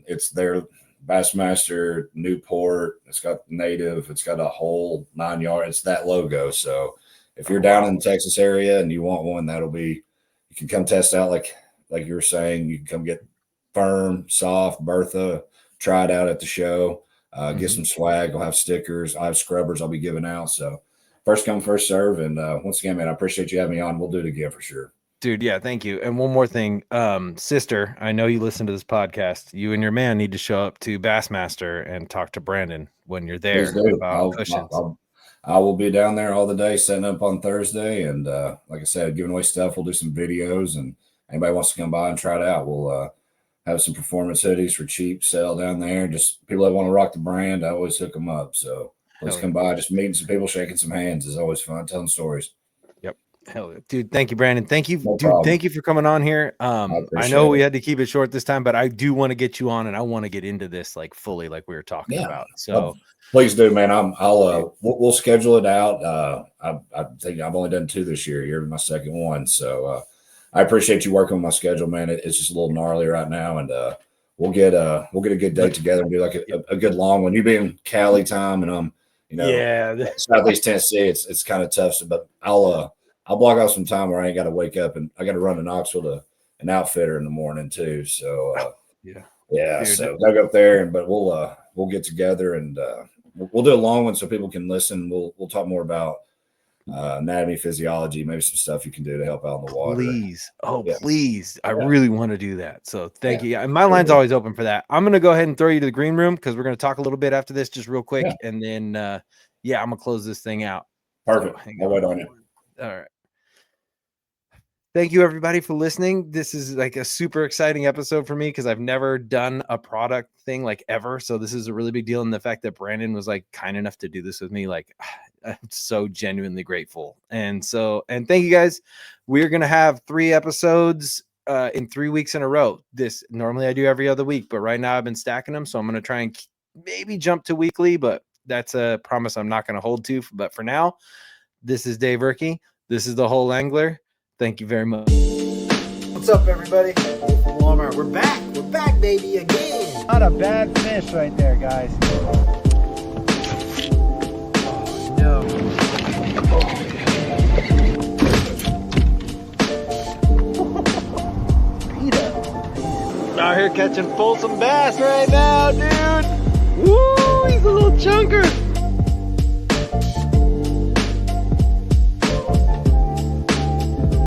It's their Bassmaster Newport. It's got native. It's got a whole 9 yards. It's that logo. So if you're down in the Texas area and you want one, you can come test out like you were saying. You can come get firm, soft, Bertha, try it out at the show, get some swag. I'll have stickers. I have scrubbers I'll be giving out. So first come, first serve. And once again, man, I appreciate you having me on. We'll do it again for sure. Dude, yeah, thank you. And one more thing, sister, I know you listen to this podcast. You and your man need to show up to Bassmaster and talk to Brandon when you're there about cushions. I will be down there all the day, setting up on Thursday, and like I said, giving away stuff. We'll do some videos, and anybody wants to come by and try it out, we'll have some performance hoodies for cheap sale down there. Just people that want to rock the brand, I always hook them up. So please come by. Just meeting some people, shaking some hands is always fun. Telling stories. Yep. Hell, dude. Thank you, Brandon. Thank you, dude. Thank you for coming on here. I know we had to keep it short this time, but I do want to get you on, and I want to get into this like fully, like we were talking about. So please do, man. We'll schedule it out. I think I've only done 2 this year. You're my second one, so I appreciate you working on my schedule, man. It's just a little gnarly right now, and we'll get a good day together and do like a good long one. You be in Cali time, and I'm Southeast Tennessee. It's kind of tough, but I'll block off some time where I ain't got to wake up, and I got to run to Knoxville to an outfitter in the morning too. So yeah. Dude. So I'll go up there, but we'll get together and we'll do a long one so people can listen. We'll talk more about anatomy, physiology, maybe some stuff you can do to help out in the water. Please. I really want to do that. So thank you. And my line's always open for that. I'm going to go ahead and throw you to the green room because we're going to talk a little bit after this, just real quick. And then, I'm going to close this thing out. Perfect. I'll wait on you. All right. Thank you, everybody, for listening. This is like a super exciting episode for me because I've never done a product thing like ever. So this is a really big deal. And the fact that Brandon was like kind enough to do this with me, like I'm so genuinely grateful. And thank you guys. We're going to have 3 episodes in 3 weeks in a row. Normally I do every other week, but right now I've been stacking them. So I'm going to try and maybe jump to weekly, but that's a promise I'm not going to hold to. But for now, this is Dave Erkey. This is The Whole Angler. Thank you very much. What's up, everybody? Walmart. We're back. We're back, baby, again. Not a bad fish right there, guys. No. Out here catching Folsom bass right now, dude. Woo, he's a little chunker.